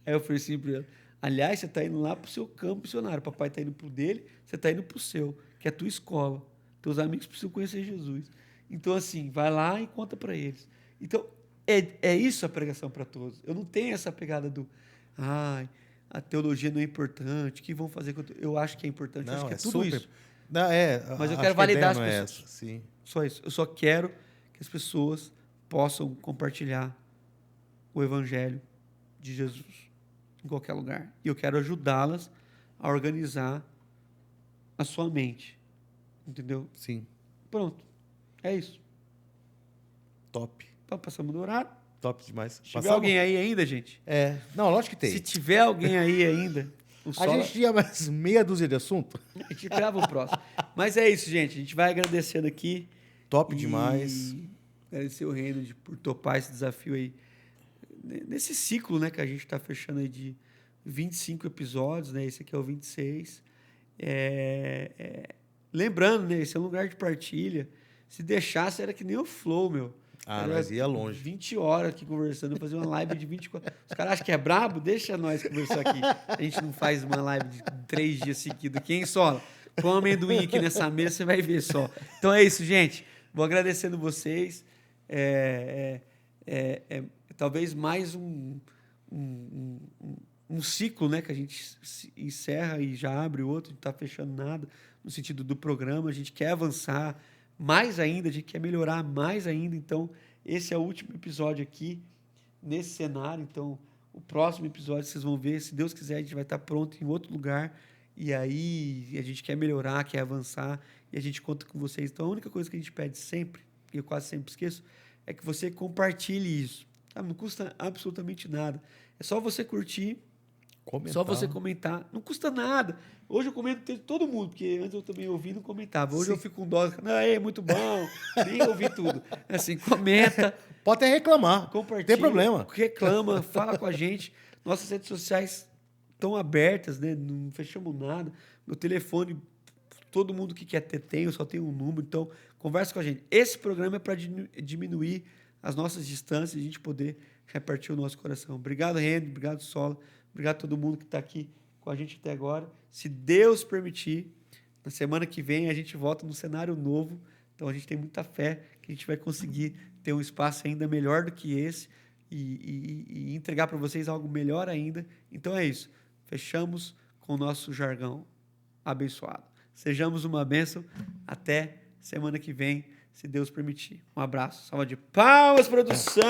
Aí eu falei assim para ela, aliás, você está indo lá para o seu campo missionário. Papai está indo para o dele, você está indo para o seu, que é a tua escola. Teus amigos precisam conhecer Jesus. Então, assim, vai lá e conta para eles. Então, É isso a pregação para todos. Eu não tenho essa pegada do... Ai, a teologia não é importante. O que vão fazer? Eu acho que é importante. Eu acho Não, que é é tudo super. isso. Não, Mas eu acho quero que a validar ideia as não é pessoas. essa, sim. Só isso. Eu só quero que as pessoas possam compartilhar o evangelho de Jesus em qualquer lugar. E eu quero ajudá-las a organizar a sua mente. Entendeu? Sim. Pronto. É isso. Top. Então, passamos do horário. Top demais. Se tiver alguém aí ainda, gente. Não, lógico que tem. Se tiver alguém aí ainda, o A Sola, gente tinha mais meia dúzia de assunto. a gente grava o próximo. Mas é isso, gente. A gente vai agradecendo aqui. Top E demais. agradecer o Reino por topar esse desafio aí. Nesse ciclo, né, que a gente está fechando aí de 25 episódios, né? Esse aqui é o 26. Lembrando, né? Esse é um lugar de partilha. Se deixasse, era que nem o Flow, meu. Era Nós ia longe. 20 horas aqui conversando, eu fazia uma live de 24. Os caras acham que é brabo? Deixa nós conversar aqui. A gente não faz uma live de 3 dias seguidos. Quem sola? Põe um amendoim aqui nessa mesa, você vai ver só. Então é isso, gente. Vou agradecendo vocês. Talvez mais um ciclo, né, que a gente encerra e já abre outro, não está fechando nada no sentido do programa. A gente quer avançar mais ainda, a gente quer melhorar mais ainda. Então, esse é o último episódio aqui nesse cenário. Então, o próximo episódio vocês vão ver, se Deus quiser, a gente vai estar pronto em outro lugar. E aí a gente quer melhorar, quer avançar, e a gente conta com vocês. Então, a única coisa que a gente pede sempre, e eu quase sempre esqueço, é que você compartilhe isso. Sabe? Não custa absolutamente nada. É só você curtir, Comentar. só você comentar. Não custa nada. Hoje eu comento de todo mundo, porque antes eu também ouvi e não comentava. Hoje eu fico com dó. Não, é muito bom. Nem ouvi tudo. Assim, comenta. Pode até reclamar. Compartilha. Não tem problema. Reclama, fala com a gente. Nossas redes sociais estão abertas, né? Não fechamos nada. Meu telefone, todo mundo que quer ter tem, eu só tenho um número. Então, conversa com a gente. Esse programa é para diminuir as nossas distâncias e a gente poder repartir o nosso coração. Obrigado, Henry. Obrigado, Sola. Obrigado a todo mundo que está aqui com a gente até agora. Se Deus permitir, na semana que vem a gente volta num cenário novo. Então a gente tem muita fé que a gente vai conseguir ter um espaço ainda melhor do que esse e entregar para vocês algo melhor ainda. Então é isso. Fechamos com o nosso jargão abençoado. Sejamos uma bênção. Até semana que vem, se Deus permitir. Um abraço. Salva de palmas, produção!